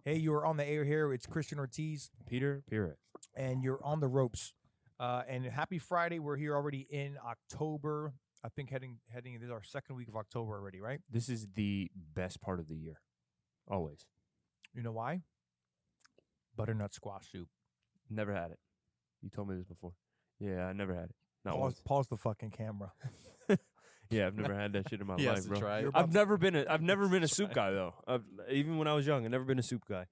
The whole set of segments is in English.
Hey, you are on the air here. It's Christian Ortiz, Pires. and you're on the ropes. And happy Friday. We're here already in October. I think heading. This is our second week of October already, right? This is the best part of the year. Always. You know why? Butternut squash soup. Never had it. You told me this before. Yeah, I never had it. Not Pause the fucking camera. Yeah, I've never had that shit in my He has life, to bro. try it. I've never been a soup guy though. Even when I was young, I've never been a soup guy.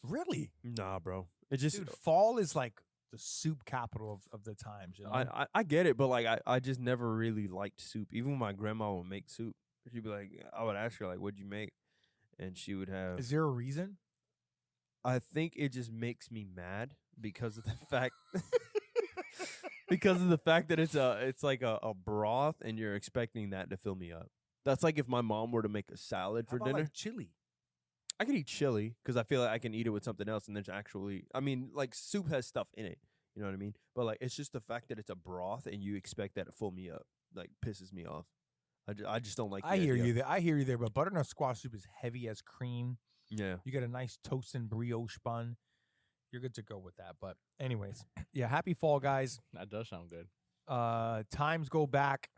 Really? Nah, bro. It just Dude, fall is like the soup capital of the times. You know? I get it, but like I just never really liked soup. Even when my grandma would make soup, she'd be like, I would ask her like, "What'd you make?" And she would have. Is there a reason? I think it just makes me mad because of the fact because of the fact that it's like a broth and you're expecting that to fill me up. That's like if my mom were to make a salad How for about, dinner. like chili. I could eat chili because I feel like I can eat it with something else and then actually, I mean, like soup has stuff in it. You know what I mean? But like it's just the fact that it's a broth and you expect that to fill me up, like pisses me off. I just don't like. I hear you there. I hear you there. But butternut squash soup is heavy as cream. Yeah. You get a nice toast and brioche bun. You're good to go with that. But anyways, yeah, happy fall, guys. That does sound good. Times go back.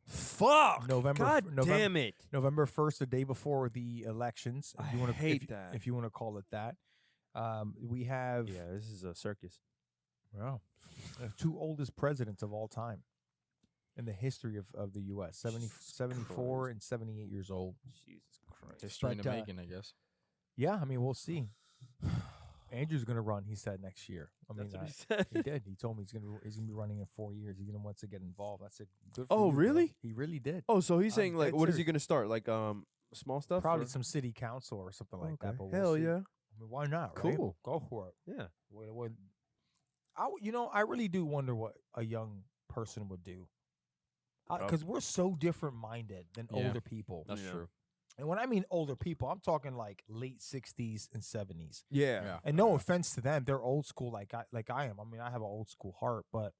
Fuck. November. God damn it. November 1st, the day before the elections. If I you wanna, hate if, that. If you want to call it that. We have Yeah, this is a circus. wow, the two oldest presidents of all time in the history of the U.S. 74 and 78 years old. Jesus Christ. History in But, the making, I guess. Yeah, I mean, we'll see. Andrew's going to run, he said, next year. I mean, That's what he said. he did. He told me he's gonna be running in 4 years. He's gonna want to get involved. I said, good for Oh, you, bro. really? He really did. Oh, so he's I'm saying like, dead what is he serious. gonna start? Like small stuff? Probably or- some city council or something like that. Okay. But we'll Hell see. yeah. I mean, why not? Right? Cool. Go for it. Yeah. I really do wonder what a young person would do, because we're so different minded than Yeah. older people. That's Yeah. true. And when I mean older people, I'm talking like late 60s and 70s. Yeah. Yeah. And no offense to them, they're old school like I am. I mean, I have an old school heart, but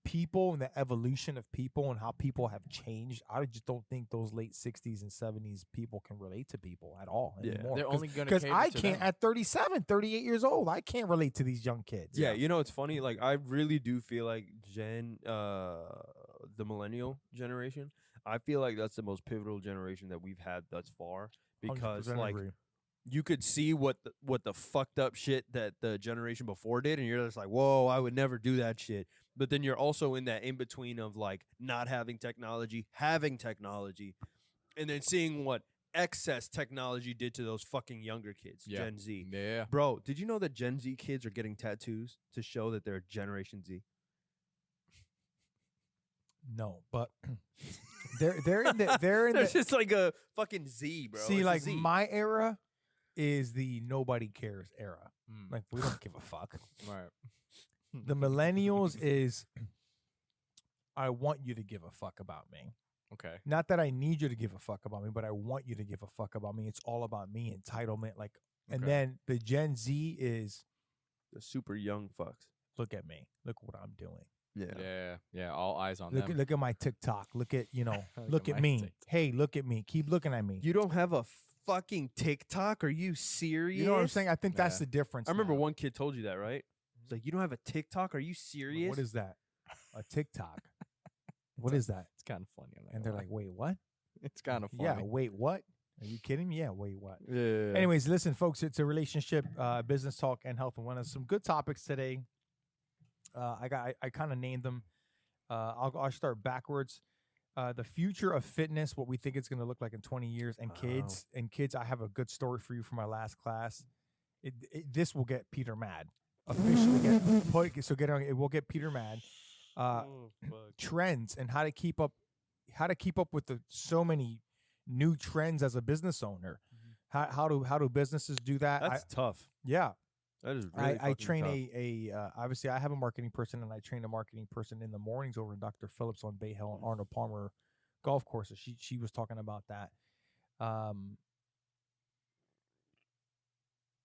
people and the evolution of people and how people have changed, I just don't think those late 60s and 70s people can relate to people at all Yeah. anymore. They're only going to Because I can't, at 37, 38 years old, I can't relate to these young kids. Yeah, you know it's funny. Like I really do feel like the millennial generation. I feel like that's the most pivotal generation that we've had thus far because 100% like agree. you could see what the fucked up shit that the generation before did, and you're just like, whoa, I would never do that shit. But then you're also in that in between of like not having technology, having technology, and then seeing what excess technology did to those fucking younger kids, Yeah. Gen Z. Yeah. Bro, did you know that Gen Z kids are getting tattoos to show that they're Generation Z? No, but they're in It's the just like a fucking Z, bro. see, It's a like Z. my era is the nobody cares era. Mm. Like we don't give a fuck. Right. The millennials is I want you to give a fuck about me. Okay. Not that I need you to give a fuck about me, but I want you to give a fuck about me. It's all about me, entitlement. Like, and Okay. then the Gen Z is the super young fucks. look at me, look what I'm doing. Yeah. Yeah. All eyes on Look them. look at my TikTok. Look at look Look at at my me. TikTok. Hey, look at me. Keep looking at me. You don't have a fucking TikTok? Are you serious? You know what I'm saying? I think that's Yeah. the difference. I remember now. one kid told you that, right? It's like, you don't have a TikTok? Are you serious? What is that? A TikTok. What is that? It's kind of funny. I'm not And they're gonna like, wait, what? lie. it's kind of funny. Yeah, wait, what? Are you kidding me? Yeah, wait, what? Yeah. Anyways, listen, folks, it's a relationship, business talk, and health and wellness. Some good topics today. I kind of named them. I'll start backwards. The future of fitness, what we think it's going to look like in 20 years, and kids. I have a good story for you from my last class. This will get Peter mad. Officially, so get on. It will get Peter mad. Oh, fuck. Trends and how to keep up with the so many new trends as a business owner. How do businesses do that? That's tough. Yeah. That is really I fucking train tough. obviously I have a marketing person, and I train a marketing person in the mornings over in Dr. Phillips on Bay Hill and Arnold Palmer golf courses. She was talking about that.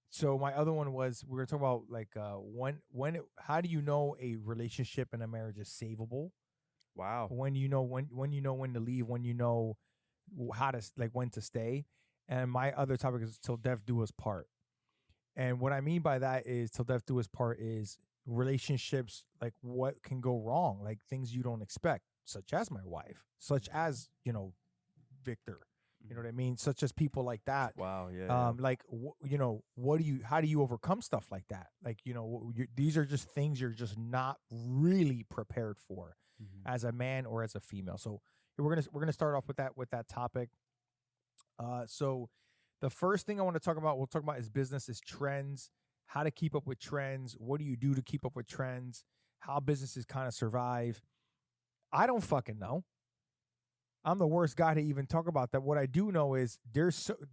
So my other one was we were talking about like how do you know a relationship and a marriage is savable? Wow. When you know when to leave, when you know how to when to stay. And my other topic is till death do us part. And what I mean by that is, till death do us part, is relationships, like what can go wrong, like things you don't expect, such as my wife, such as, Victor, you know what I mean? Such as people like that. Wow. Yeah. Like, how do you overcome stuff like that? Like, these are just things you're just not really prepared for as a man or as a female. So we're gonna start off with that topic. So the first thing I want to talk about, is business, is trends, how to keep up with trends. What do you do to keep up with trends? How businesses kind of survive. I don't fucking know. I'm the worst guy to even talk about that. What I do know is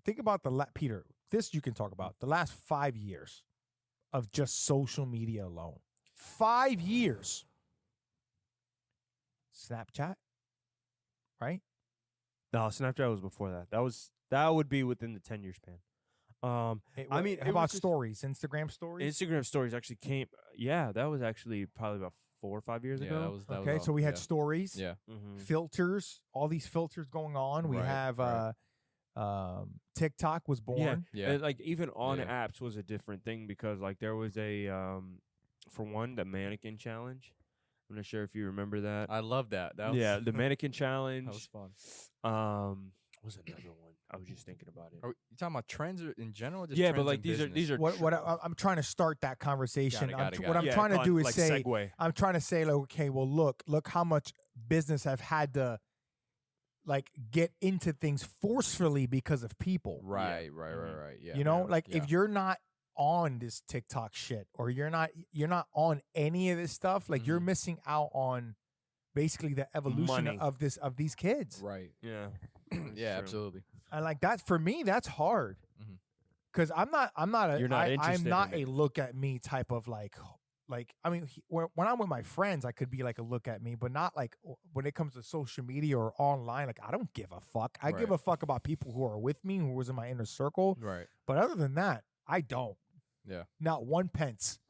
think about Peter, this you can talk about, the last 5 years of just social media alone. 5 years. Snapchat, right? No, Snapchat was before that. That would be within the 10-year span. How about stories? Instagram stories? Instagram stories actually came. Yeah, that was actually probably about 4 or 5 years ago. That was okay. So we had stories, Yeah. filters, all these filters going on. We Right, have TikTok was born. Yeah. Like even on Yeah. apps was a different thing because like there was a for one, the mannequin challenge. I'm not sure if you remember that. I love that. That was, The mannequin challenge. that was fun. What was another one? I was just thinking about it. Are you talking about trends in general? Or just Yeah, trends but like in these business? are What I'm trying to start that conversation. Got it. What I'm trying to do is like say, segue. I'm trying to say, like, okay, well, look how much business have had to like get into things forcefully because of people. Right. Yeah. If you're not on this TikTok shit, or you're not on any of this stuff, like you're missing out on basically the evolution Money. of these kids. Right. Yeah. Yeah, True. absolutely. And like that, for me, that's hard. Mhm. Because I'm not You're not I'm interested not in a it. look at me type of like I mean, when I'm with my friends, I could be like a look at me, but not like when it comes to social media or online. Like, I don't give a fuck. I give Right. a fuck about people who are with me, who was in my inner circle. Right. But other than that, I don't. Yeah. Not 1 pence.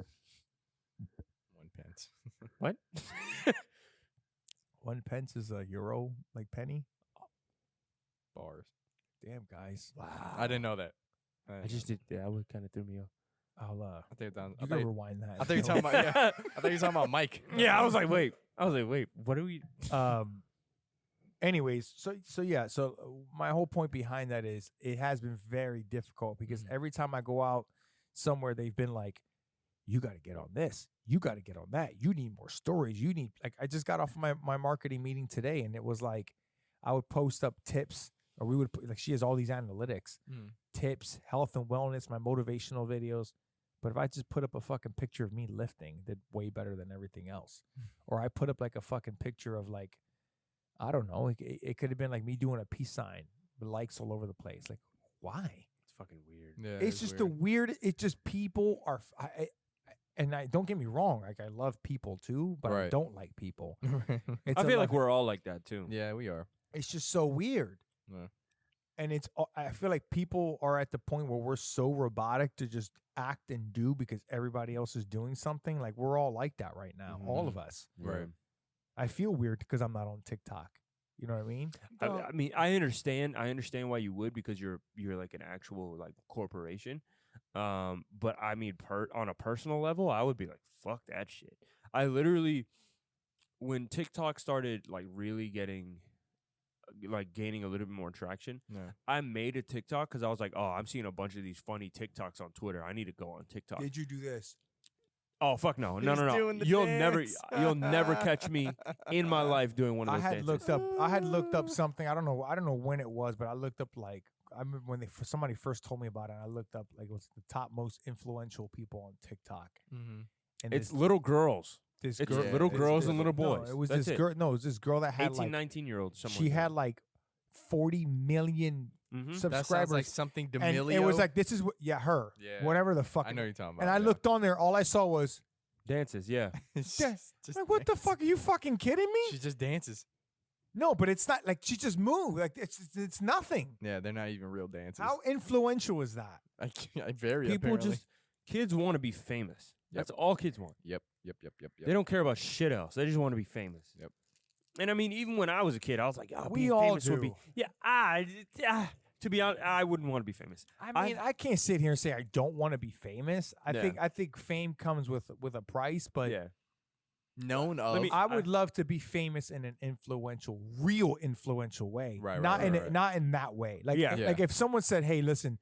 1 pence. What? 1 pence is a euro, like penny. Bars. Damn, guys. Wow. I didn't know that. I just did. That would kind of threw me off. I'll I think you can rewind that. I thought you were talking about. Yeah. I thought you were talking about Mike. Yeah, I was like, wait. What are we? Anyways, so my whole point behind that is it has been very difficult because every time I go out somewhere, they've been like, you got to get on this, you got to get on that, you need more stories, you need, like, I just got off my marketing meeting today, and it was like I would post up tips, or we would like, she has all these analytics, tips, health and wellness, my motivational videos. But if I just put up a fucking picture of me lifting, did way better than everything else. Or I put up like a fucking picture of like, I don't know, it could have been like me doing a peace sign with likes all over the place. Like, why? It's fucking weird. Yeah, It's just it's just people are, and I don't get me wrong, like I love people too, but I Right. don't like people. weird. It's I feel like we're. we're all like that too. Yeah, we are. It's just so weird. Yeah. And I feel like people are at the point where we're so robotic to just act and do because everybody else is doing something. Like, we're all like that right now, all of us. Right. I feel weird because I'm not on TikTok. You know what I mean? I mean, I understand. I understand why you would, because you're like an actual like corporation. But I mean, on a personal level, I would be like, fuck that shit. I literally, when TikTok started like really gaining a little bit more traction, Yeah. I made a TikTok because I was like, oh, I'm seeing a bunch of these funny TikToks on Twitter. I need to go on TikTok. Did you do this? Oh fuck no. He was doing the You'll dance. never catch me in my life doing one of I those had dances. looked up something. I don't know when it was, but I looked up like, I remember when somebody first told me about it. I looked up like what's the top most influential people on TikTok. Mm-hmm. And It's little girls. this It's girl, little girls and little no, boys. it was That's this it. girl. No, it was this girl that had 18, like 19-year-olds. she had like 40 million Mm-hmm. That subscribers. sounds like something and D'Amelio. it was like, this is her. Yeah. Whatever the fuck. I know what you're talking about. And I looked on there. All I saw was, Dances, yeah. just like, what the fuck? Are you fucking kidding me? She just dances. No, but it's not like she just moved. Like, it's nothing. Yeah, they're not even real dances. How influential is that? I very People apparently. kids want to be famous. That's all kids want. Yep. They don't care about shit else. They just want to be famous. Yep. And I mean, even when I was a kid, I was like, oh, We being all famous would be. do. Yeah, To be honest, I wouldn't want to be famous. I mean, I can't sit here and say I don't want to be famous. Yeah. I think fame comes with a price, but Yeah. Known of. I would love to be famous in an influential, real influential way. Right, Not right, in right, a- right. not in that way. Like Yeah. like if someone said, "Hey, listen,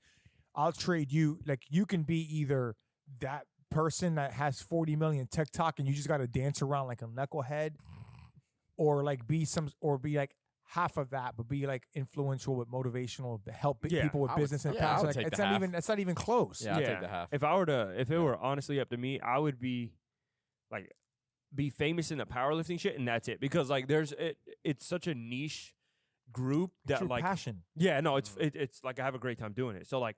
I'll trade you." Like you can be either that person that has 40 million TikTok and you just got to dance around like a knucklehead, or like be like half of that, but be like influential with motivational to help Yeah, people with I would- business and yeah, I passion. would Like, take it's the not half. even that's not even close. Yeah, I'll take the half. If it were honestly up to me, I would be like be famous in the powerlifting shit, and that's it. Because like it's such a niche group It's that your like passion. yeah, no, it's like I have a great time doing it. So like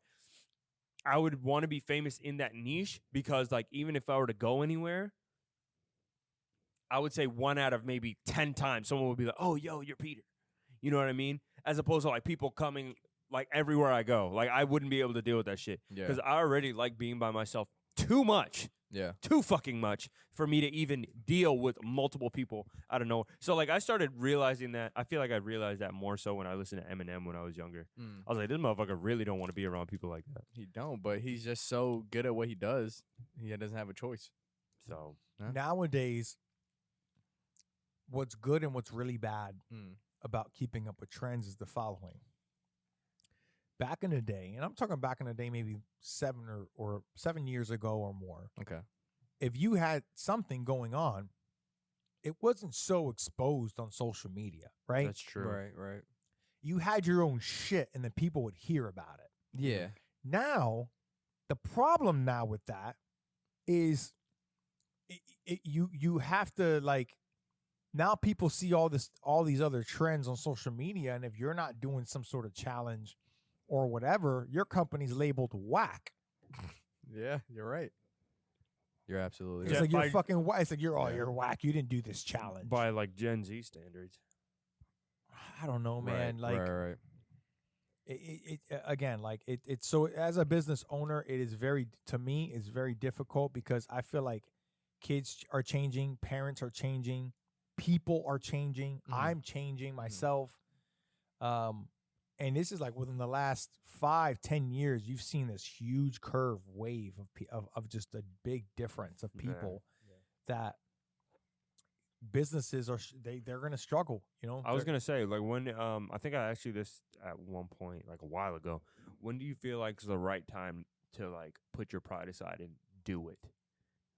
I would want to be famous in that niche because like even if I were to go anywhere, I would say 1 out of maybe 10 times someone would be like, "Oh, yo, you're Peter." You know what I mean? As opposed to like people coming like everywhere I go. Like I wouldn't be able to deal with that shit Yeah. because I already like being by myself too much. Yeah. Too fucking much for me to even deal with multiple people out of nowhere. So like I started realizing that. I feel like I realized that more so when I listened to Eminem when I was younger. Mm. I was like, this motherfucker really don't want to be around people like that. He don't, but he's just so good at what he does. He doesn't have a choice. So Yeah. Nowadays, what's good and what's really bad Mm. about keeping up with trends is the following. Back in the day, and I'm talking back in the day, maybe 7 years ago or more, Okay. if you had something going on, it wasn't so exposed on social media, right? that's true. Right. You had your own shit and then people would hear about it. Yeah. Now, the problem now with that is you have to like, now people see all these other trends on social media, and if you're not doing some sort of challenge or whatever, your company's labeled whack. Yeah, you're right. You're absolutely It's Yeah, like you're by- fucking whack. It's like you're Yeah. you're whack. You didn't do this challenge. By like Gen Z standards. I don't know, man. right. Like right. again, like it's so as a business owner, it is to me, it's very difficult because I feel like kids are changing, parents are changing, people are changing, Mhm. I'm changing myself. And this is like within the last 5-10 years, you've seen this huge curve wave of just a big difference of Yeah. people that businesses they're going to struggle, you know. I was They're- gonna say, like when I think I asked you this at one point, like a while ago. When do you feel like is the right time to like put your pride aside and do it?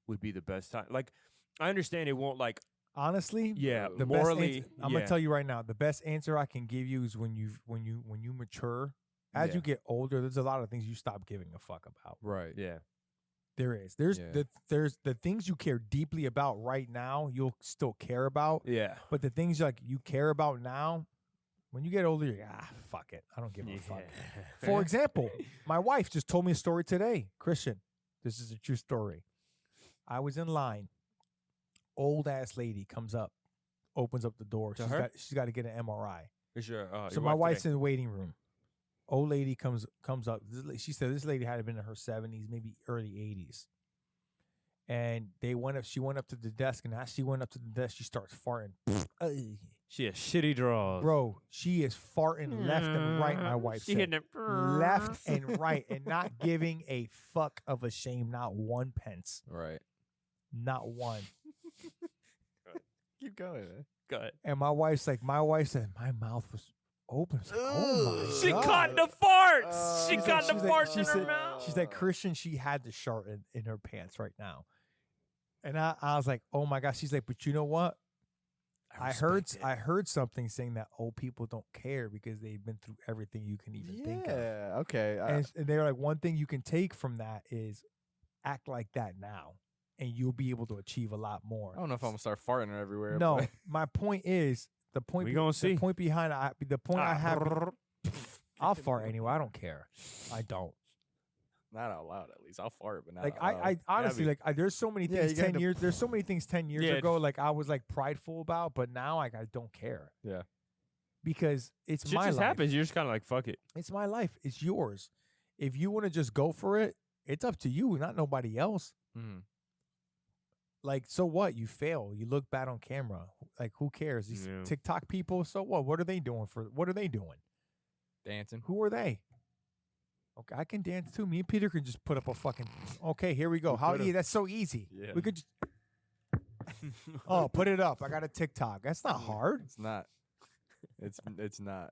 Would be the best time. Like I understand it won't like honestly, yeah, the morally. best I'm gonna tell you right now, the best answer I can give you is when you mature. As Yeah. you get older, there's a lot of things you stop giving a fuck about. Right. Yeah. There's Yeah. there's the things you care deeply about right now, you'll still care about. Yeah. But the things like you care about now, when you get older, you're like, fuck it. I don't give a fuck. For example, my wife just told me a story today. Christian, this is a true story. I was in line. Old ass lady comes up, opens up the door. To her? She's got to get an MRI. Is your, So your my wife wife's today? in the waiting room. Old lady comes up. She said this lady had been in her 70s, maybe early 80s. And she went up to the desk, and as she went up to the desk, she starts farting. Ugh. She has shitty draws. Bro, she is farting left and right, my wife She said. hitting it Left and right, and not giving a fuck of a shame, not 1 pence. Right. Not one. Keep going, man. Go ahead. And my wife said, my mouth was open. It's like, oh my She God. caught the farts. She She's caught the She's like- farts she in her said- mouth. She's like, Christian, she had the shirt in her pants right now. And I was like, oh my God. She's like, but you know what? I heard something saying that old people don't care because they've been through everything you can even think of. Yeah. Okay. And they're like, one thing you can take from that is act like that now, and you'll be able to achieve a lot more. I don't know if I'm gonna start farting everywhere. No, but- my point is the point. We gonna see. The point behind the point I have. brrr. I'll fart anyway. I don't care. I don't. Not out loud, at least. I'll fart, but not Like out loud. I honestly be- there's so many Yeah, things you gotta 10 years. There's so many things 10 years Yeah. ago. Like I was like prideful about, but now like I don't care. Yeah. Because it's Shit my just life. happens. You're just kind of like, fuck it. It's my life. It's yours. If you want to just go for it, it's up to you, not nobody else. Mhm. Like, so what? You fail. You look bad on camera. Like, who cares? These Yeah. TikTok people, so what? What are they doing? Dancing. Who are they? Okay, I can dance too. Me and Peter can just put up a fucking. Okay, here we go. How could've. that's so easy. Yeah. We could just. Oh, put it up. I got a TikTok. That's not hard. It's not. It's not.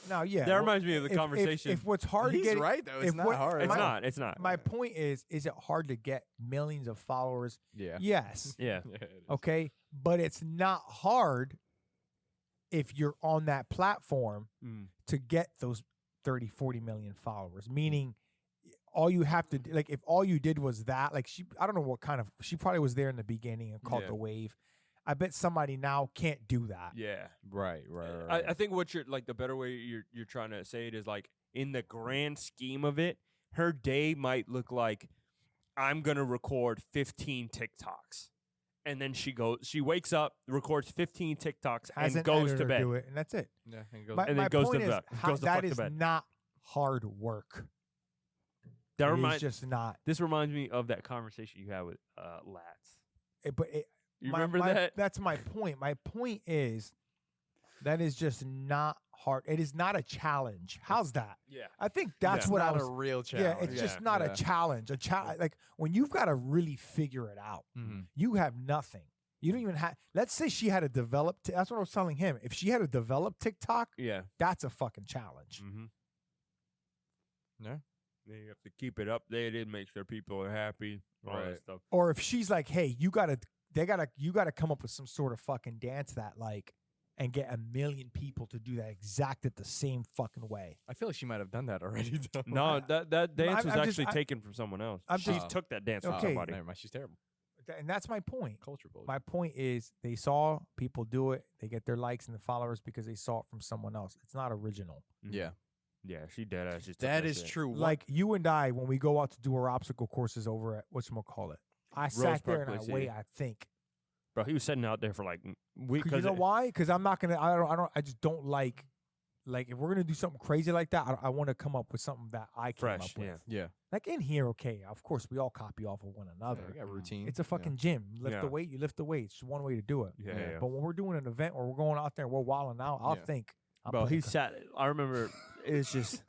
No, yeah. That reminds me of the conversation. If what's hard He's to get, right though. It's if not what- hard. It's my- not. It's not. my point is it hard to get millions of followers? Yeah. Yes. Yeah. Yeah, it is. Okay, but it's not hard if you're on that platform Mm. to get those 30, 40 million followers. Meaning, all you have to do, like, if all you did was that, like, I don't know what kind of, she probably was there in the beginning and caught Yeah. the wave. I bet somebody now can't do that. Yeah. Right. Right. I think what you're like the better way you're trying to say it is like in the grand scheme of it, her day might look like I'm gonna record 15 TikToks, and then she wakes up, records 15 TikToks, Has and an goes to editor bed. do it, and that's it. Yeah. And goes, My, And then my goes to point is, bed- goes the that fuck to is bed. not hard work. That It is reminds just not. this reminds me of that conversation you had with Lats. You remember that? That's my point. My point is that is just not hard. It is not a challenge. How's that? Yeah. I think that's It's what I not was. a real Yeah, challenge. it's just not a challenge. Like when you've got to really figure it out, Mhm. you have nothing. You don't even have. Let's say she had a developed. That's what I was telling him. If she had a developed TikTok, Yeah. that's a fucking challenge. Mm-hmm. Yeah. You have to keep it updated, make sure people are happy, all that Right. stuff. Or if she's like, hey, you gotta come up with some sort of fucking dance that like, and get 1 million people to do that exact at the same fucking way. I feel like she might have done that already. Though. No, that dance was I'm just- actually taken from someone else. I'm She just- took that dance from Okay. somebody. Never mind. She's terrible. And that's my point. Culture bullshit. My point is they saw people do it. They get their likes and the followers because they saw it from someone else. It's not original. Mhm. Yeah. Yeah, she dead ass just took That is shit. true. Like you and I, when we go out to do our obstacle courses over at whatchamacallit, I sat there Park and I Place, wait. yeah. I think. Bro, he was sitting out there for like weeks. 'Cause you know why? Because I'm not gonna. I just don't like if we're gonna do something crazy like that. I want to come up with something that I came Fresh, up with. yeah. Yeah. Like in here, okay. Of course, we all copy off of one another. We got routine. It's a fucking gym. Lift Yeah. the weight. You lift the weight. It's just one way to do it. Yeah, yeah. But when we're doing an event or we're going out there and we're wilding out, I'll Yeah. think. I'm Bro, putting he a sat. I remember it's just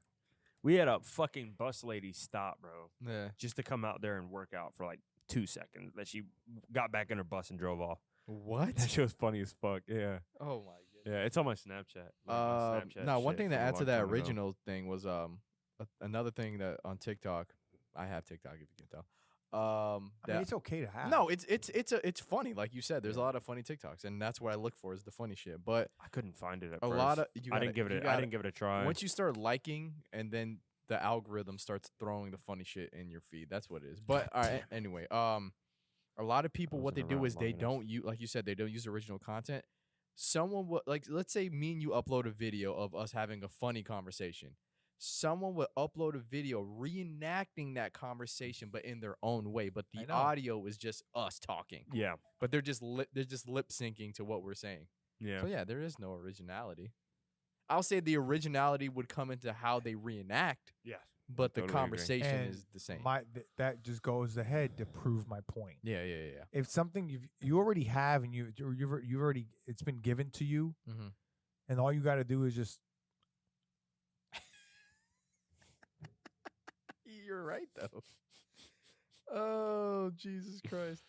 we had a fucking bus lady stop, bro, Yeah. just to come out there and work out for like 2 seconds. That she got back in her bus and drove off. What? That shit was funny as fuck. Yeah, Oh my goodness. yeah. It's on my Snapchat. Like, my Snapchat No, one shit thing to from a add to long that time ago. original thing was another thing that on TikTok. I have TikTok if you can tell. I mean, that- it's okay to have. no, it's funny. Like you said, there's a lot of funny TikToks, and that's what I look for is the funny shit. But I couldn't find it at a first. lot of I didn't give it. I didn't give it a try. Once you start liking, and then the algorithm starts throwing the funny shit in your feed. That's what it is. But all right, anyway, a lot of people what they wasn't do around is long they enough. don't use, like you said, they don't use original content. Someone would like, let's say me and you upload a video of us having a funny conversation. Someone would upload a video reenacting that conversation, but in their own way. But I the know. audio is just us talking. Yeah, But they're just lip syncing to what we're saying. yeah. So yeah, there is no originality. I'll say the originality would come into how they reenact, Yes. but the Totally agree. conversation And is the same. That just goes ahead to prove my point. Yeah. If something you already have and you've already it's been given to you, Mm-hmm. and all you got to do is just You're right though. Oh Jesus Christ!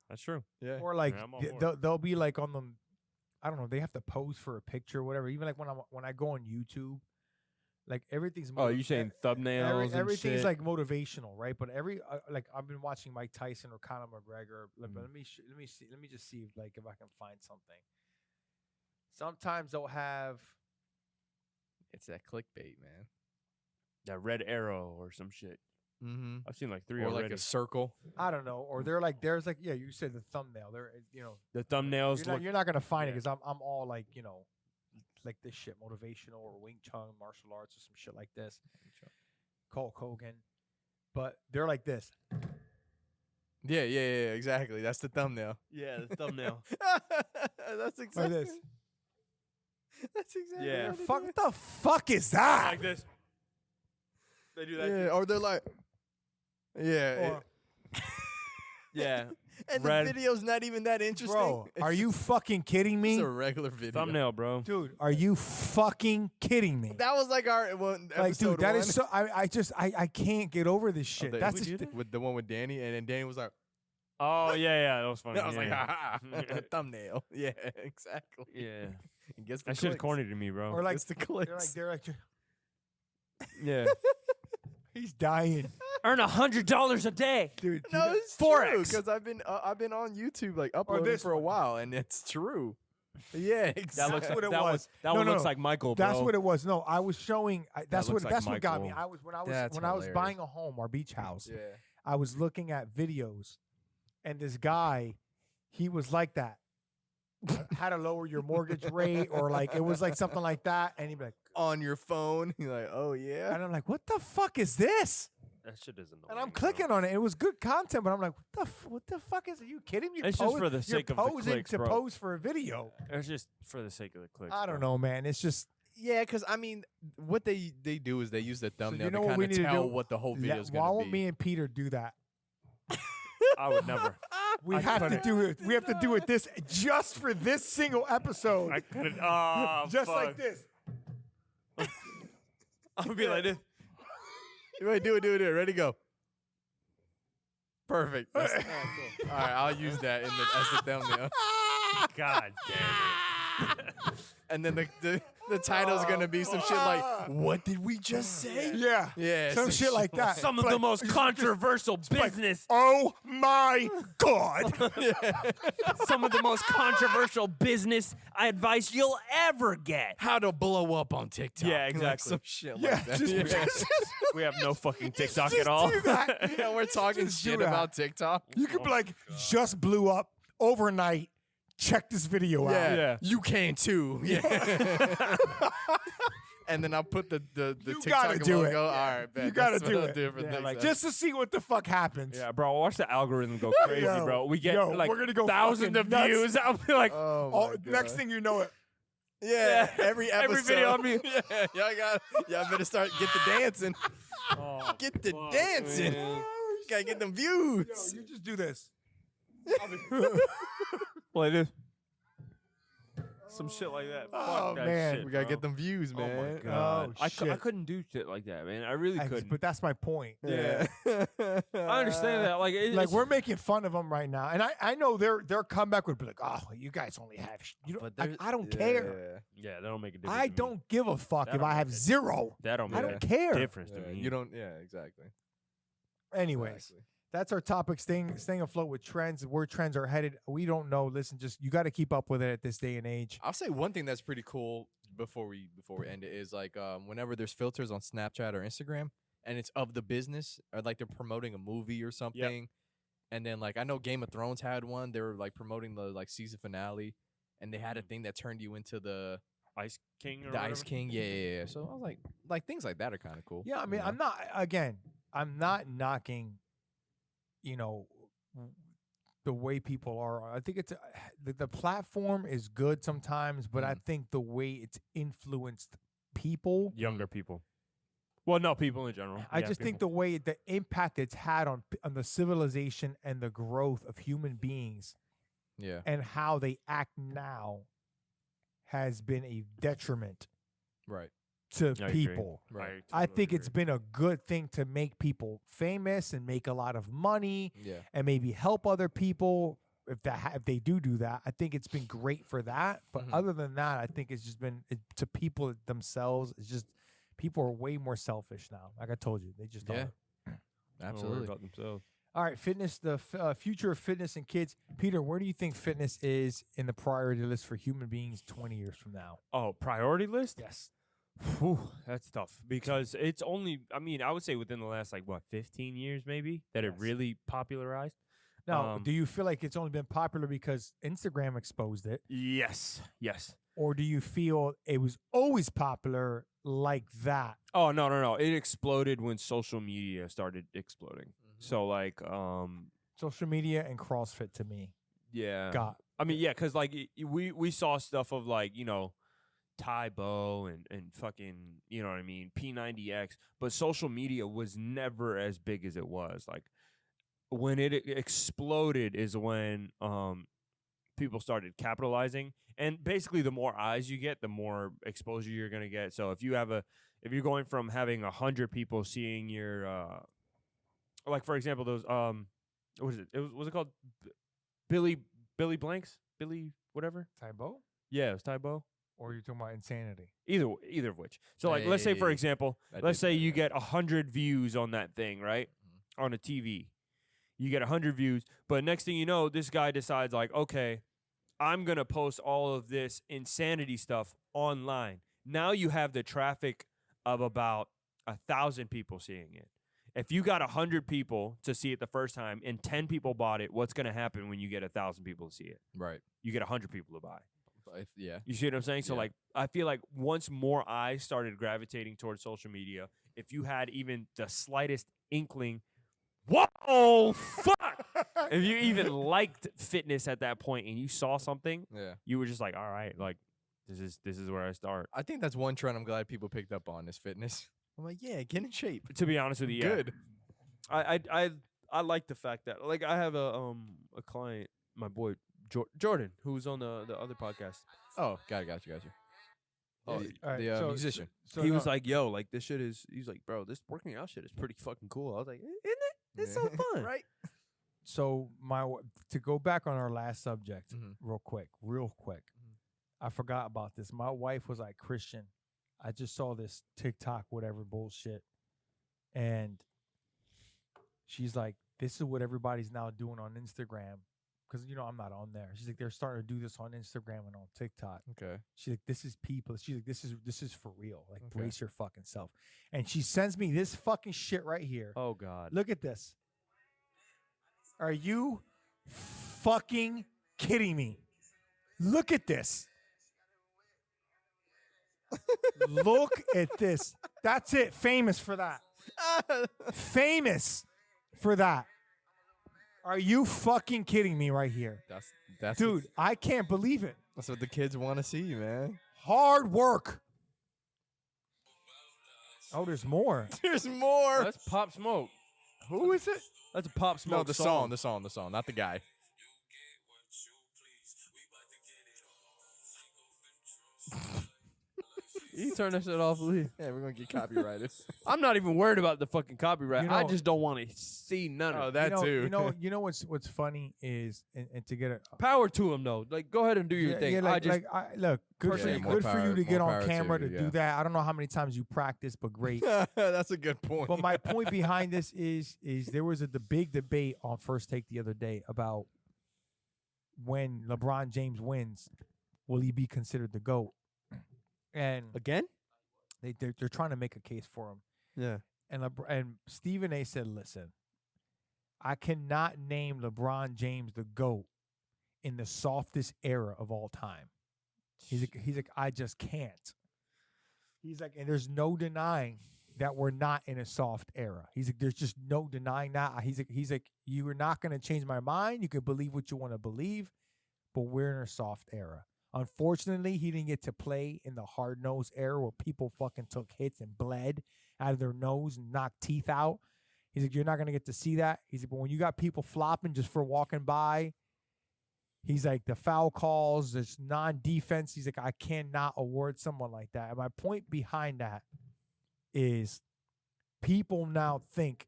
That's true. Yeah. or like Yeah, I'm all th- for it. they'll be like on them. I don't know. They have to pose for a picture or whatever. Even like when I go on YouTube, like everything's. Oh, you saying thumbnails and everything's shit? like motivational, right? But like I've been watching Mike Tyson or Conor McGregor. Let me see. Let me just see if I can find something. Sometimes they'll have. It's that clickbait, man. that red arrow or some shit. Mm-hmm. I've seen like 3 Or already. like a circle. I don't know, or they're like there's like you said the thumbnail. There, the thumbnails look. you're not gonna find it yeah. because I'm all like like this shit motivational or Wing Chun martial arts or some shit like this. Hulk Hogan, but they're like this. Yeah, exactly. That's the thumbnail. Yeah, the thumbnail. That's exactly. this. That's exactly. Yeah. how they Fuck do it. the fuck is that? like this. They do that. Yeah, or they're like. Yeah. Or- Yeah. And Red. the video's not even that interesting. Bro, It's are you fucking kidding just me? a regular video. Thumbnail, bro. Dude, are you fucking kidding me? That was like our one Like, episode dude, that one. is so. I can't get over this shit. The- That's with, just, with the one with Danny, and then Danny was like, Oh yeah, that was funny. I was like, yeah. ha ha, thumbnail. Yeah, exactly. Yeah, And guess that shit is corny to me, bro. or like It's the they're clicks. like yeah, he's dying, earn $100 a day. dude. No, it's Forex. true because I've been on YouTube like uploading this for a while, and it's true. Yeah, exactly. That looks what it that was. That No, one no, looks no. like Michael, bro. That's what it was. No, I was showing. That's what. looks like That's what got me. Michael. I was when I was That's when I was hilarious. buying a home, our beach house. Yeah. I was looking at videos, and this guy, he was like that. How to lower your mortgage rate, or like it was like something like that, and he'd be like, On your phone, you're like, oh yeah. and I'm like, what the fuck is this? That shit is annoying. And I'm bro. clicking on it. It was good content, but I'm like, what the fuck is it? You kidding me? It's just for the sake of the posing clicks, to bro. pose for a video. It's just for the sake of the clicks. I don't bro. know, man. It's just Yeah, because I mean, what they do is they use the thumbnail you know to what we kind of need to tell do? what the whole why video's gonna won't be. me and Peter do that? I would never. We I have to couldn't. do it. We have to do it this just for this single episode. I couldn't. Oh, just fuck. like this. I would be like this. Wait, do it. Ready, go. Perfect. All right, I'll use that as the thumbnail. God damn it. And then the title's gonna be some shit like, "What did we just say?" Yeah. Yeah, Some shit like that. Some of Like, the most controversial business. oh my God. Some of the most controversial business advice you'll ever get. How to blow up on TikTok? Yeah, Like exactly. some shit Yeah, like that. just We have no fucking TikTok just at all. do that. Yeah, we're talking Just do shit that. about TikTok. You could be like, just blew up overnight. Check this video out. Yeah, Yeah. you can too. Yeah. And then I'll put the You TikTok gotta do logo. it. All right, bet. You gotta That's do what I'll it. do for Yeah, next like, episode. Just to see what the fuck happens. Yeah, bro. Watch the algorithm go crazy, Yo, bro. We get yo, like we're gonna go thousands fucking of nuts. views. I'll be like, Oh, Oh, my next God. thing you know it. Yeah, every episode. Every video on me. Yeah, y'all better start get the dancing. oh, Get the fuck, dancing. man. Gotta get them Yo, views. you just do this. Like this. Some shit like that. Oh, Fuck that man. shit, We gotta bro. get them views, man. Oh my god. I shit. couldn't do shit like that, man. I really couldn't. But that's my point. Yeah. I understand that. Like, Like we're making fun of them right now, and I know their comeback would be like, "Oh, you guys only have, you know, I don't care. Yeah, that don't make a difference. I to me. don't give a fuck That if don't I make have a- zero. That don't I make don't a care. difference to Yeah, me. you don't. Yeah, exactly. Anyways, Exactly. that's our topic. Staying afloat with trends, where trends are headed. We don't know. Listen, just you got to keep up with it at this day and age. I'll say one thing that's pretty cool before we end it is like whenever there's filters on Snapchat or Instagram and it's of the business or like they're promoting a movie or something, and then like I know Game of Thrones had one. They were like promoting the like season finale, and they had a thing that turned you into the Ice King or Ice whatever? King. Yeah. So I was like things like that are kind of cool. Yeah, I mean, you know? I'm not knocking, you know, the way people are. I think it's the platform is good sometimes, but I think the way it's influenced people. Younger people. Well, no, people in general. I Yeah, just think people. the way the impact it's had on the civilization and the growth of human beings Yeah. and how they act now has been a detriment Right. to I agree. people. Right. I totally think it's agree. been a good thing to make people famous and make a lot of money Yeah. and maybe help other people if they do that. I think it's been great for that. But Mhm. other than that, I think it's just been to people themselves. It's just people are way more selfish now. Like I told you, they just Yeah. are. Don't worry Absolutely. about themselves. All right, fitness, the future of fitness and kids. Peter, where do you think fitness is in the priority list for human beings 20 years from now? Oh, priority list? Yes. Whew, that's tough because it's only, I mean, I would say within the last, like, what, 15 years maybe that it Yes. really popularized? Now, Um, do you feel like it's only been popular because Instagram exposed it? Yes. Yes. Or do you feel it was always popular like that? Oh, no. It exploded when social media started exploding. Mm-hmm. So, like, Social media and CrossFit to me yeah. got. I mean, yeah, because, like, we saw stuff of, like, you know, Tybo and fucking, you know what I mean, P90X, but social media was never as big as it was. Like, when it exploded is when people started capitalizing, and basically the more eyes you get, the more exposure you're gonna get. So if you're going from having 100 people seeing your like for example those what is it? Was it called Billy Blanks? Billy whatever? Tybo? Yeah, it was Tybo. Or you're talking about insanity? Either of which. So like let's say for Hey, example, I let's did say know you that. get 100 views on that thing, right? On a TV. You get 100 views, but next thing you know, this guy decides like, okay, I'm going to post all of this insanity stuff online. Now you have the traffic of about 1,000 people seeing it. If you got 100 people to see it the first time and 10 people bought it, what's going to happen when you get 1,000 people to see it? Right. You get 100 people to buy. Yeah. You see what I'm saying? So Yeah. like, I feel like once more eyes started gravitating towards social media, if you had even the slightest inkling, whoa, fuck! If you even liked fitness at that point and you saw something, Yeah. you were just like, all right, like this is where I start. I think that's one trend I'm glad people picked up on is fitness. I'm like, yeah, get in shape. To be honest with you, yeah. Good. I like the fact that like I have a client, my boy Jordan, who's on the other podcast. Oh, got you. Oh, The, all right, the so- musician. So he no, was like, "Yo, like this shit is." He's like, "Bro, this working out shit is pretty fucking cool." I was like, "Isn't it? It's so fun, Right? so to go back on our last subject Mhm. real quick. I forgot about this. My wife was like, Christian, I just saw this TikTok, whatever bullshit. And she's like, this is what everybody's now doing on Instagram. Because, I'm not on there. She's like, they're starting to do this on Instagram and on TikTok. Okay. She's like, this is people. She's like, this is for real. Like, Okay. brace your fucking self. And she sends me this fucking shit right here. Oh God. Look at this. Are you fucking kidding me? Look at this. Look at this. That's it. Famous for that. Famous for that. Are you fucking kidding me right here? That's Dude, I can't believe it. That's what the kids want to see, man. Hard work. Oh, there's more. There's more. That's Pop Smoke. Who is it? That's a Pop Smoke. No, the song, not the guy. You turn that shit off, Lee. Yeah, we're gonna get copyrighted. I'm not even worried about the fucking copyright. I know- just don't want to see none of Oh, it. that too. You know what's funny is and to get a Power to him though. Like, go ahead and do your thing. Yeah, I just look, good for Personally, you, more good for power- you to get more on power to camera you, to yeah. do that. I don't know how many times you practice, but great. That's a good point. But my point behind this is there was a big debate on First Take the other day about when LeBron James wins, will he be considered the GOAT? And Again? they're trying to make a case for him. Yeah. And Stephen A. said, listen, I cannot name LeBron James the GOAT in the softest era of all time. He's like, I just can't. He's like, and there's no denying that we're not in a soft era. He's like, there's just no denying that. He's like, you are not going to change my mind. You can believe what you want to believe, but we're in a soft era. Unfortunately, he didn't get to play in the hard-nosed era where people fucking took hits and bled out of their nose and knocked teeth out. He's like, you're not going to get to see that. He's like, but when you got people flopping just for walking by, he's like, the foul calls, there's non-defense. He's like, I cannot award someone like that. And my point behind that is people now think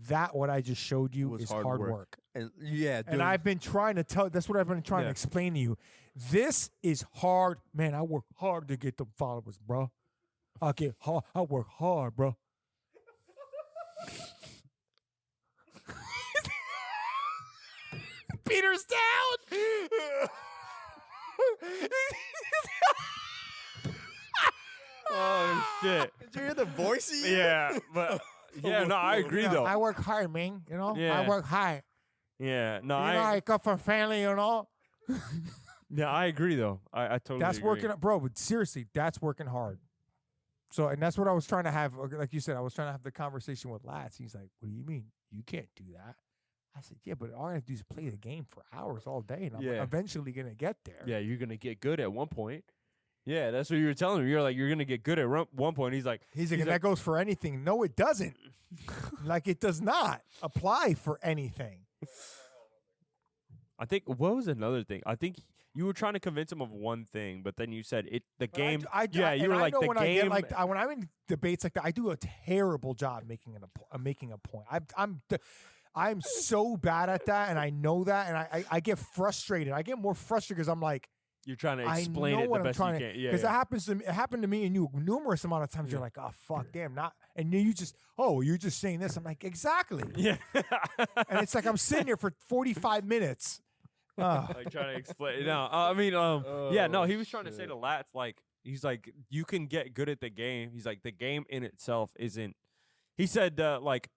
that what I just showed you Was is hard hard work. work. And yeah, And I've been trying to tell, that's what I've been trying to Yeah. explain to you. This is hard. Man, I work hard to get the followers, bro. I work hard, bro. Peter's down. oh shit. Did you hear the voice? Yeah, but yeah, no, I agree though. I work hard, man. I Yeah. work hard. Yeah, no, I come from family, yeah, I agree though. I totally. That's agree. working, bro. But seriously, that's working hard. So, and that's what I was trying to have. Like you said, I was trying to have the conversation with Lats. He's like, "What do you mean you can't do that?" I said, "Yeah, but all I have to do is play the game for hours all day, and I'm Yeah. eventually gonna get there." Yeah, you're gonna get good at one point. Yeah, that's what you were telling me. You're like, you're gonna get good at one point. He's like, He's like, and that goes for anything. No, it doesn't. Like, it does not apply for anything. I think what was another thing? I think you were trying to convince him of one thing, but then you said the But game. yeah, you were like the when game. when I'm in debates like that, I do a terrible job making a point. I'm so bad at that, and I know that, and I get frustrated. I get more frustrated because I'm like, You're trying to I explain know it what the I'm best you trying can. Yeah, because yeah. it happened to me and you numerous amount of times. Yeah. You're like, oh fuck, damn, not, and then you just, oh, you're just saying this. I'm like, exactly, Yeah. and it's like I'm sitting here for 45 minutes. Like trying to explain. No, I mean, yeah, no, he was trying to say to Lats, like, he's like, you can get good at the game. He's like, the game in itself isn't. He said, like,